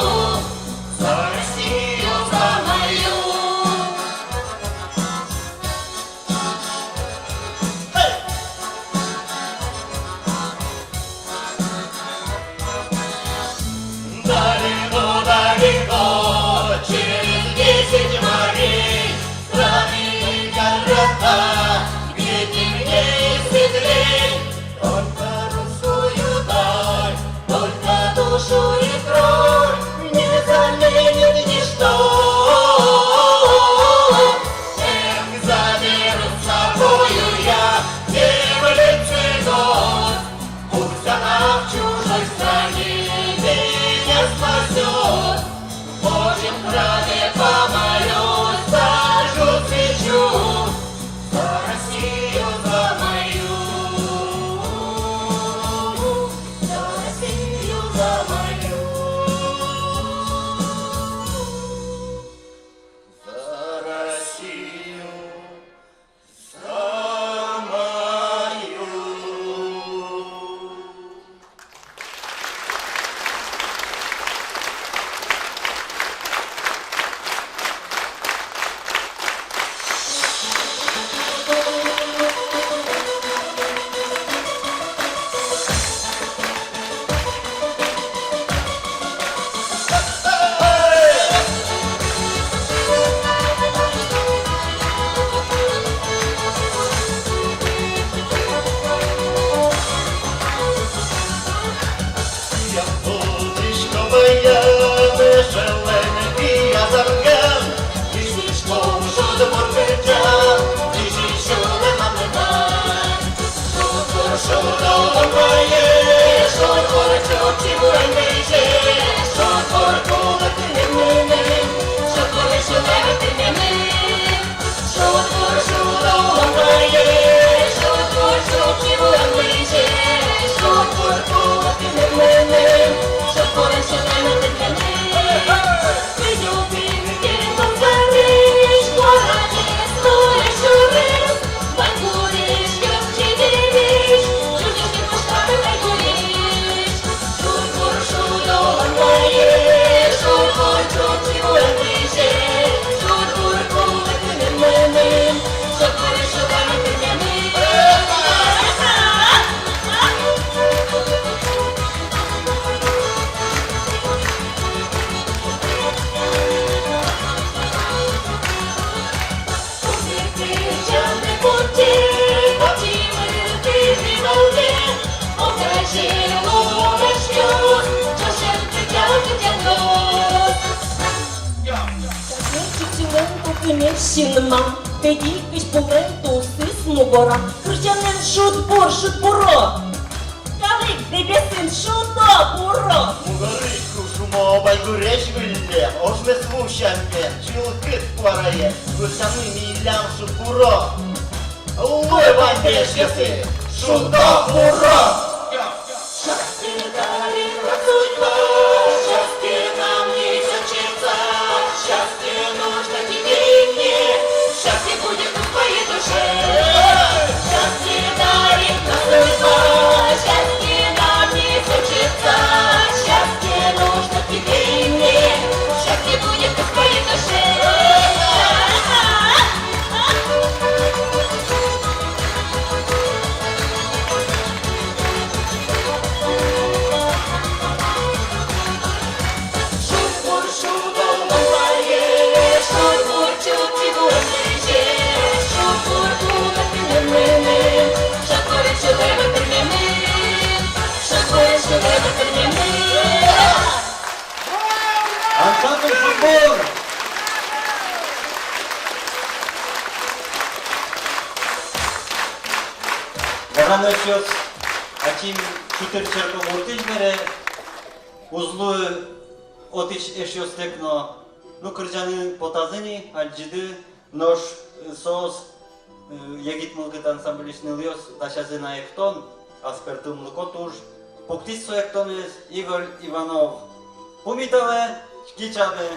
за Россию, за мою. Далеко, далеко, через 10 морей, страны и города, где темнее и светлей, только русскую даль, только душу и кровь не заменит ничто. Эх, заберу с собою я земли цветов, пусть она в чужой стране меня спасет. В Божьем храме помолюсь, зажгу свечу за Россию, за мою, за Россию, за мою, за Россию, за мою. Shut Черемещина, Педикиш поленту, сисмугора, Крыжанин шут-буро, Калик дебесин шуто буро. Мугары кушумо байгуреш гүлле, ожме слушанке, чилкыт парае, гүлсаны милям шутбуро. Улой бандешкасы, шуто буро! Счастье дарила судьба, счастье нам не случится, счастье нужно тебе и мне, счастье будет в твоей душе. Счастье дарила судьба, счастье нам не случится, счастье нужно тебе и мне, счастье будет в твоей душе. Ансамбль футбол! Багано щось, а чим 4 черком уртич бере, узлу отич щось текно, ну кырджаны потазыни, альджиды, нож соус, егит мылгыт ансамбль ишныльос, дашазына ектон, аспертым лукотуш, поктис соектонес, Игорь Иванов. Помітали, шкічали.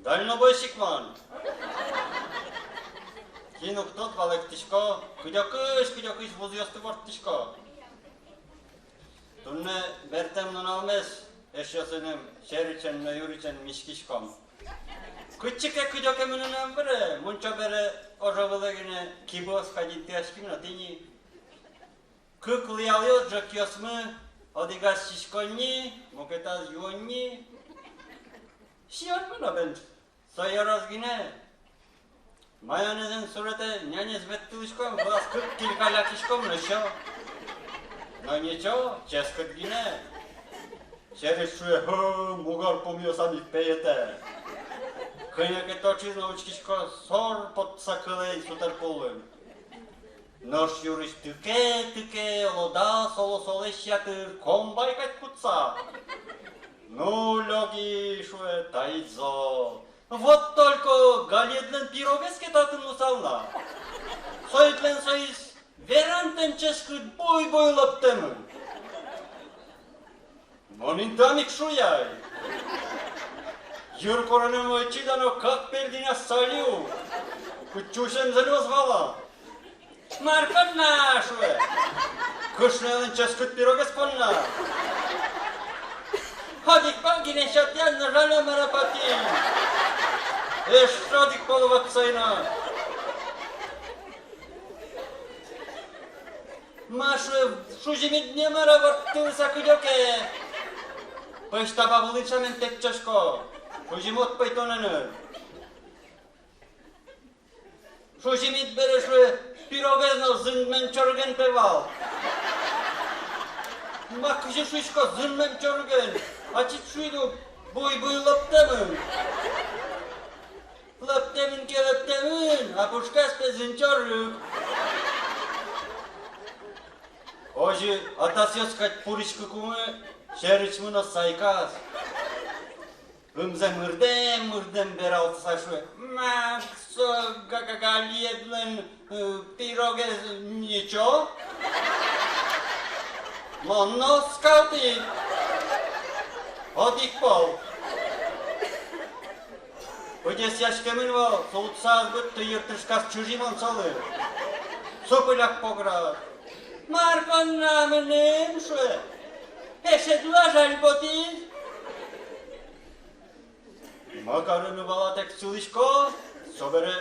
Дальнобойщикман. Кинук тот валек тишко, кудякыш вузьёсты борт тишко. Tunne Bertemnon almes, eşyasının şeriçen, yürüçen, mişkişkom. Küçük küçükeminin biri, munça beri ojavılı güne kibos kadin teşkimle tini. Kıklı alıyor, jakiyosmu, odigaz şişkonni, moketaz yuonni. Şiyatmına ben, soyaraz güne. Mayonezin surete nyanez vettılışkom, vlas kırk kilkalakişkom neşo. No ничего, ческать гине. Через шуе, мугар помio sami pejete. Câine точи научкичко сор под сакылей сутерполым. Noș юриш тыке, лода, соло-солещатыр, комбайкать куца. Ну, лёги шуе тайзо. Вот только галедлен пирогэске татын мусална. Соитлен соис Verantën që shkët boj loptëmë. Monin damik shujaj. Jurë korënë më e qida në kak përdina saliu. Ku qushem zënos vala. Markën na shue. Këshnë edhe në që shkët piroges përna. Hadik pangin e shatjan në rana më rapatin. E shradik polova kësajna. Mașă, șujimit nemara vărtul sa câdioke. Păi ștaba vălânceamen tepceșco. Șujimot păitonănă. Șujimit bereșue, pirovezno zândmen ciorgen pe val. Ma câje șuișco zândmen ciorgen. Acit șuidu, bui lăptămân. Lăptămân che lăptămân, apușcați pe zâncioră. Ojë, ata si o s'ka purishkë kume, sheriq më në sajkas. Îmze mërdem berau të sashue. Ma, së ga liedlen pirogez niqo. Mo no skauti. Odik pol. Pëgjes jashkemin vo, së u të sazbët të jërë të shkas qëzhimon cëllë. Së pëllak pograt. Markon namınem şu. Peşedula jalpotin. Makarını valatek sılışko. Sobere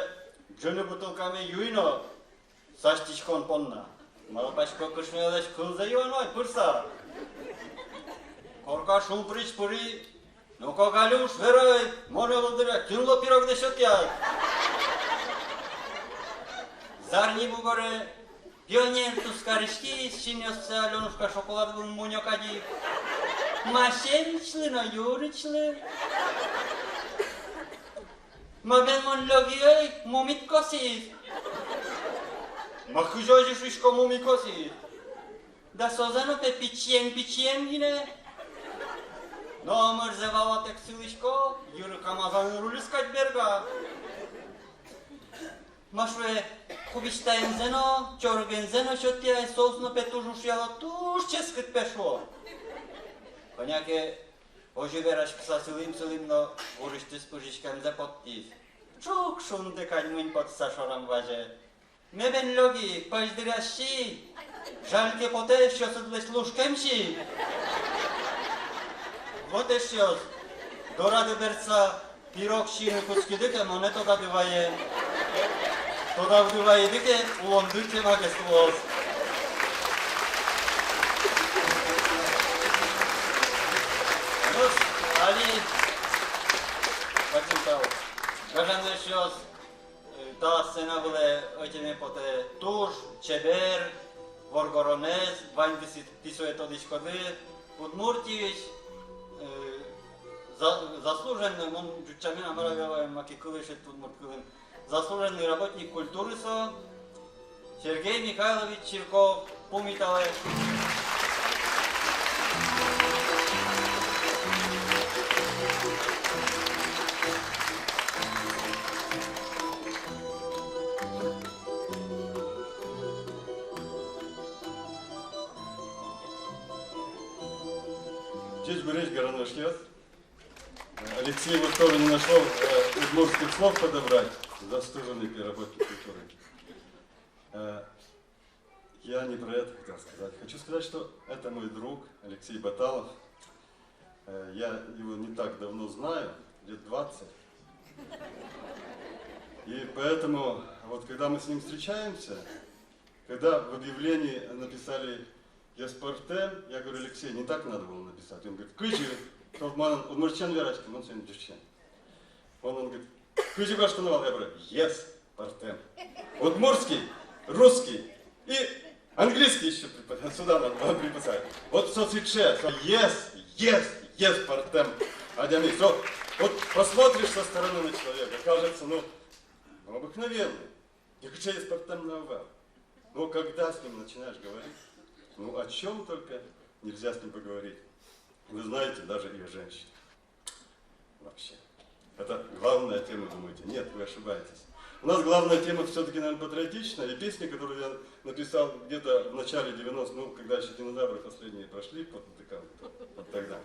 jönü butulkame yuyno. Saçtişkon ponna. Malpaşko kışmeyaleş kılza yuanoy pırsa. Korka şumpriç puri. Nuko galuş veroy. Mone vıldırya. Künlo pirog deşotyak. Zarni bu gore. Pionir tu skarishti, siniosa Alenушка шоколадовым мунёкади. Масенчлы, но юрычлы. Мабен мон логией мумит косит. Махужожи шишко муми косит. Да созано пе пичьем гине. Но мързевала тек силишко, юры камазан рулискать берга. Машуе, кубичтаем зено, чорген зено, шотия и соусно петужу шияло туш ческът пешло. Поняке, оживераш кса силим, но уришти спужишкам за подтив. Чук шунде кадьмын под сашорам важе. Мебен логи, пождырящи, жальке поте, що садлес лушкемши. Вот и шьёс, дораде берца, пирог шины кускидыке, монето дадывае. Toda vdova jedike ulondyke magestuos. Nos, ali, pacintau. Kažem šios, ta scena vile oitime pote tuž, čeber, vorgoronez, 20 pisuje to diškody, Udmurtivić, заслуженный, он джучамина маравева маки кылышет Удмурт кылым. Заслуженный работник культуры Сергей Михайлович Чирков, Пумитале. Честь берешь, Гораношкес. Алексей вот тоже не нашел удмуртских слов подобрать. Заслуженный работник культуры. Я не про это хотел сказать. Хочу сказать, что это мой друг Алексей Баталов. Я его не так давно знаю, лет 20. И поэтому, вот когда мы с ним встречаемся, когда в объявлении написали «Я спортем», я говорю: Алексей, не так надо было написать. Он говорит: «Кычу, он мужчина верочки, он сегодня девчина». Он говорит: «Кычу каштановал». Я говорю: «Yes, спортем». Удмуртский, русский и английский еще сюда надо приписать. Вот соцвече, yes, спортем. Вот посмотришь со стороны на человека, кажется, обыкновенный. Я хочу есть спортем на увал. Но когда с ним начинаешь говорить, о чем только нельзя с ним поговорить. Вы знаете, даже и о женщине. Вообще. Это главная тема, думаете? Нет, вы ошибаетесь. У нас главная тема все-таки, наверное, патриотичная. И песни, которые я написал где-то в начале 90-х, когда еще динозавры последние прошли, вот тогда.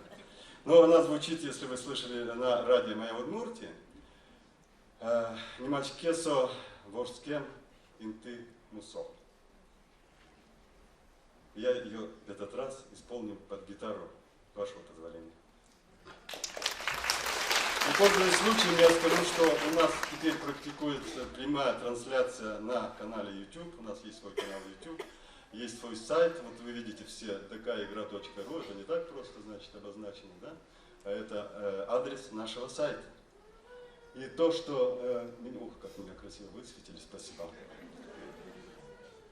Но она звучит, если вы слышали на радио «Моя Удмуртия». «Немачкесо ворскем инты мусо». Я ее в этот раз исполню под гитару, с вашего позволения. И пользуясь случаем, я скажу, что у нас теперь практикуется прямая трансляция на канале YouTube. У нас есть свой канал YouTube, есть свой сайт. Вот вы видите все dkigра.ru. Это не так просто, значит, обозначено, да? А это адрес нашего сайта. И то, что... как меня красиво высветили, спасибо.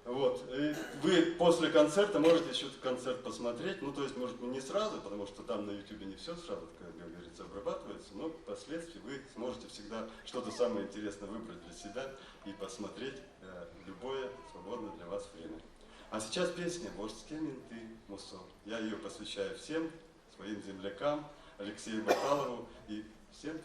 Вот. И вы после концерта можете еще этот концерт посмотреть. То есть, может, не сразу, потому что там на YouTube не все сразу, как говорится, обрабатывается, но впоследствии вы сможете всегда что-то самое интересное выбрать для себя и посмотреть любое свободное для вас время. А сейчас песня «Ворские менты мусо». Я ее посвящаю всем своим землякам, Алексею Баталову и всем.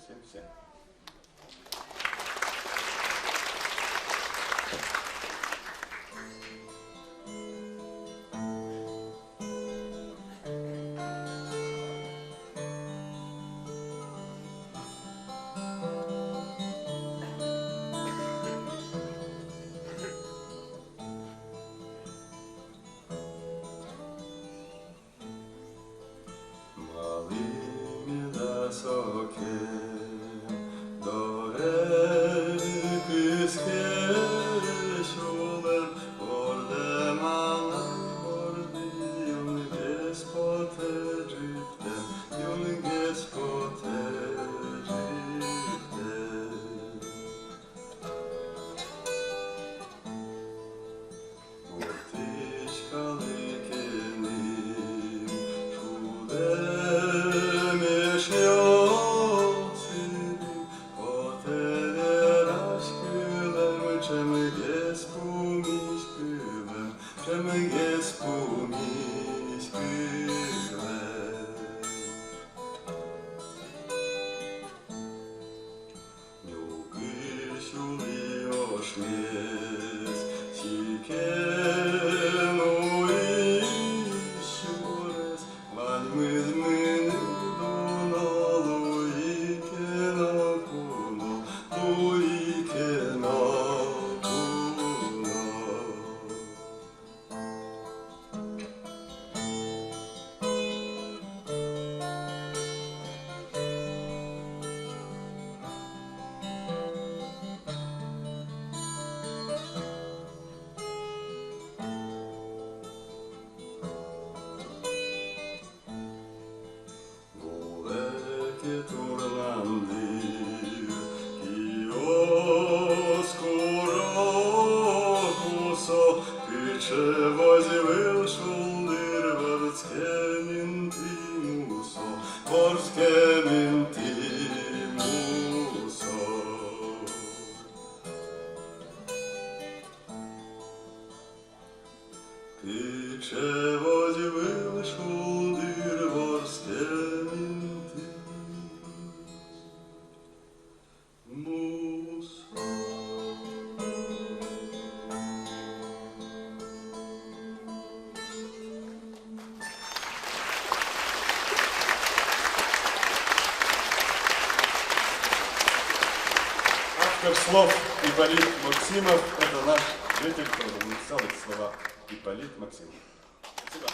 Автор слов Ипполит Максимов. Это наш житель, который написал эти слова. Ипполит Максимов. Спасибо.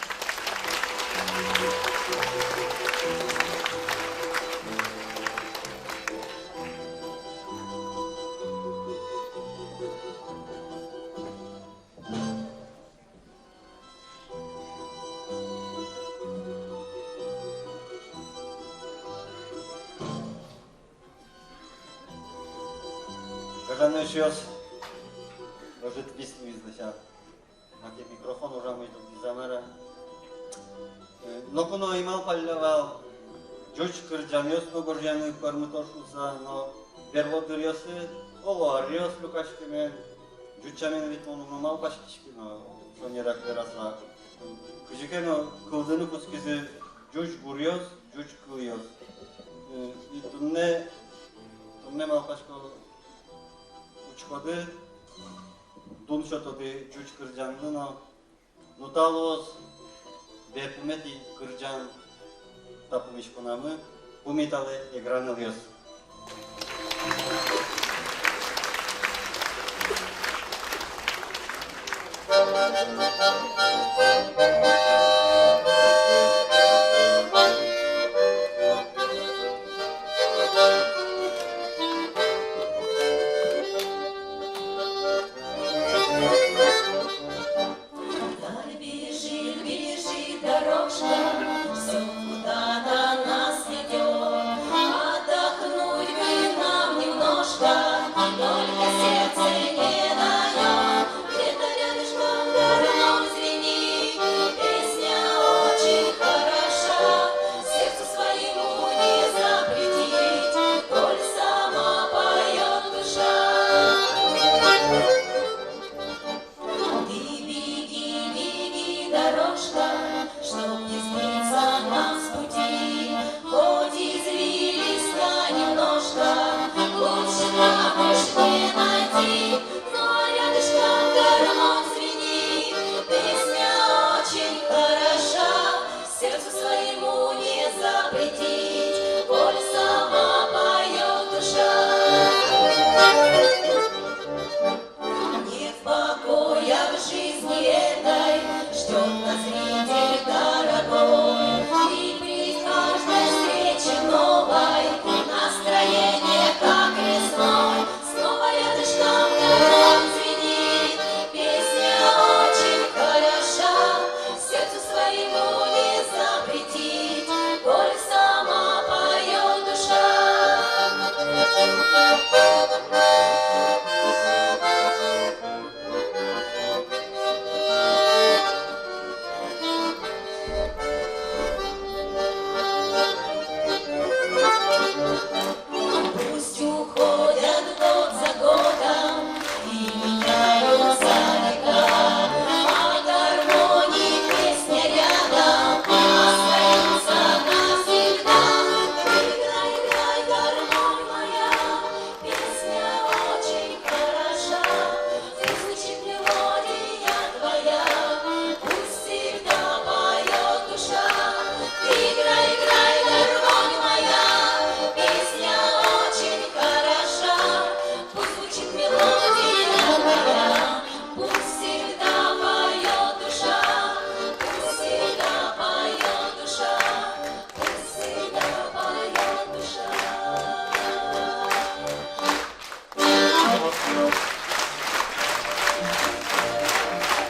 Каждый сейчас может песню издать. Маке микрофон уже мы тут из замера. Но куно имал палявал. Джуч кырджаньос, но горжаный пармутошуса, но перводырьосы, оларьос лукашкимен, джучамен витмону мал пашкишки, но что не рак вераса. Кыжике, но кылдыны кускизы джуч гурьос, джуч кыльос. И тунне мал пашко учкоды, дун шотоды джуч кырджанды, но нуталос бепумети кырджан tapılmış konamı bu metalı egranılıyoruz.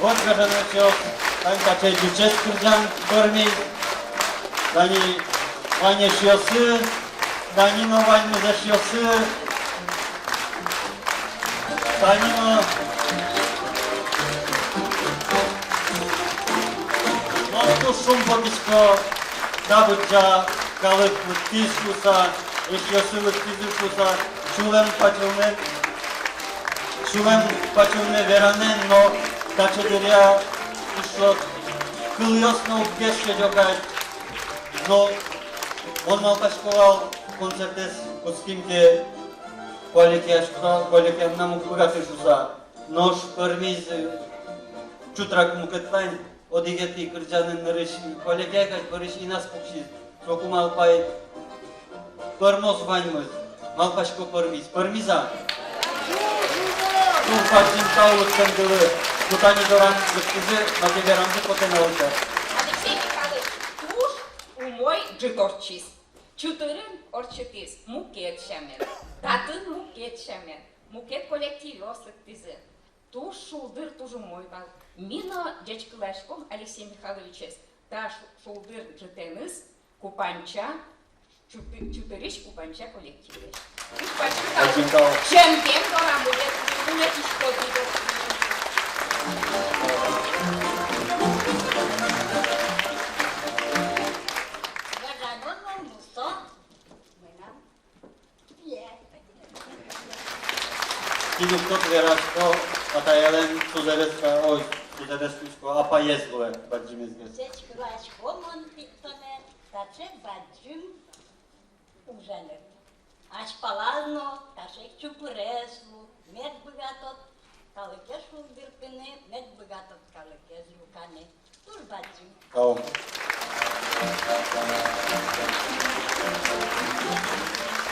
Вот каждый все, там качай дючет кырджан көрмей, дани ваня шьосы, данино ваню за шьосы, данино ноту шум потишко, дабыджа калык тискуса, шьосы тискуса, чулем пачулне веранен, но Тачедеря еще кыльёсно укешке жокай, но он малпашковал концертес кускимте колеке наму кугатышуса, нож пырмиз чутрак мукетлайн одигети кырджанын нырыш колеке кать пырыш инас пукшиз, соку малпай пырмоз ваньмыз, малпашко пырмиз, пырмиза. Туж бачим тау лыктем дылы. Кутани доран лыктызы макеверанзы потенаута. Алексей Михайлович, туж умой джиторчис. Чутырын орчытыз, мукет шамен. Татын мукет шамен. Мукет коллектив ослыктызы. Туж шулдыр туж умой бал. Мино дечкылашком Алексей Михайловичес. Та шулдыр джитеныз, купанча, чутырыш купанча коллективы. Бачим тау. Чемпион доран будет, будет еще видео. Кинув тот верашко, атаялен сузерецка, ой, сузерецко, апаезлуе, бачимизге. Чечкылашкомон питтоне, таче баджим ужанер. Аш палазно, таче чупырезлу, мед богатот, калыкеш улдырпыны, мед богатот калыкеш юкане. Тур баджим. Тау.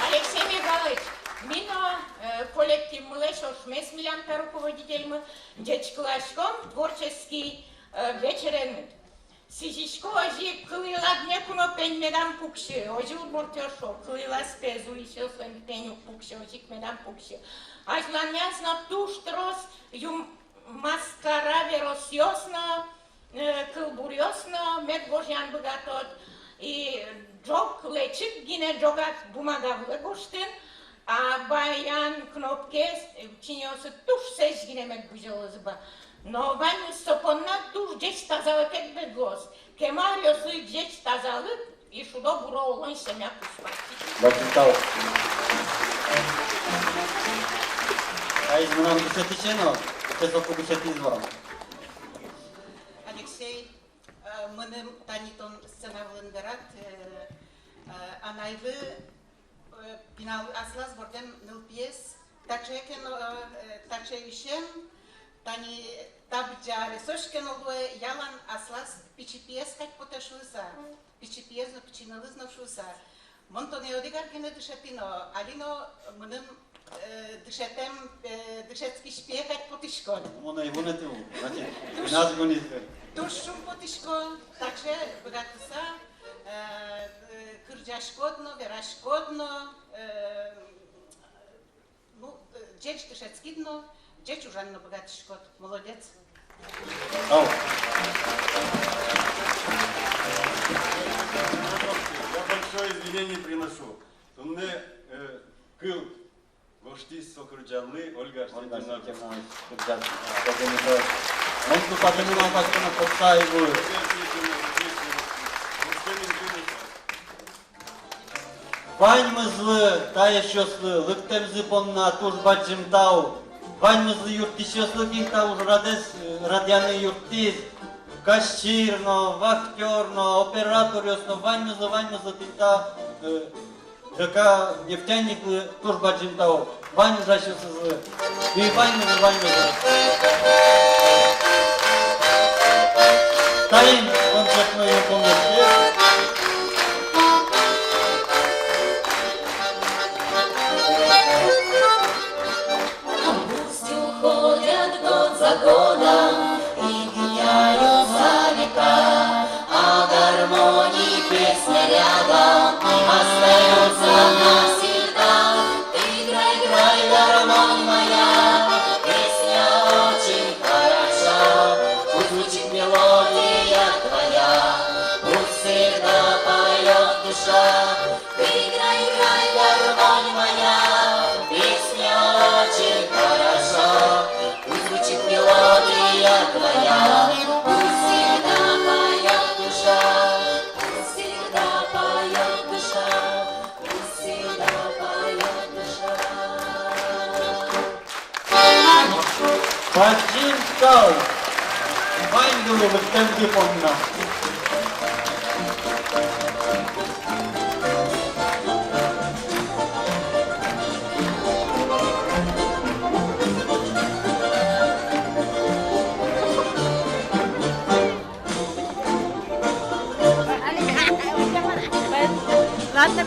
Алексей Михайлович, мино коллектив Млешов Шмес Милянка руководитель мы, дечклашком творческий вечерен. Сижишко ожи кылыла дне куно пень медам пукши, ожи урбортешо, кылыла спезу еще своим пеню пукши, ожи медам пукши. Ажланяс на туш трос юм маскара веросьосно, кылбурьосно, мед божьян богатот. И джок лечит, гине джогат бумага влегоштен, а баян кнопке чиниосы туш сеж гине мед бужелызба. Но вань сопонна туш джеч тазалык ет бедлос. Кемариосы джеч тазалык и шудо буро олон семя куспати. Бачим тау. А из мынам бисетичено, тесоку бисетизвам. Алексей, мыным танитон сценавлындырат, анайвы пинал аслас бордем ныл пьес, тачекен, тачевишем, тани табджа ресошкен олуе, ялан аслас пичи пьес как потешуса, пичи пьес но пичи налызнавшуса. Монтоне одигар кене дышепино, алино мыным дышетем, дышецки шпие как потишкон. Мона и вона тю, значи, нас гонизме. Тушум потишко, также богатыса, кырджашкодно, верашкодно, ну, джеч дышецкидно, джеч ужанно богатышкод. Молодец. Тау. Я большое извинение приношу. Мне кыл гоштис сокрджанлы Ольга Ольга Арсентьевна. Арсентьевна, кырджан, организовать. Он тут поднимал пачкана подсаиваю. Ваньмызлы, таешослы, лыктемзы понна туж бачим тау. Ваньмызлы юртишослы кин тау радес радяны юртиз. Кашчирно, вахтерно, операторёсно, ваньмызлы тинта. Жака нефтяниклы туж бачим тау. Ваню жащосызлы. И ваньмызлы. Таим концертную комнате. Пусть уходят год за годом и меняются века, а гармонии песня рядом остается навсегда. Ты играй, играй, гармонь моя, песня очень хороша, пусть звучит мелодия твоя, пусть всегда поет душа. Ты играй, играй, гармонь моя, песня очень хороша, пусть звучит мелодия твоя, пусть всегда поет душа, пусть всегда поет душа, пусть всегда поет душа. Бачим тау. Ваньгулы лыктемзы понна. Ладно,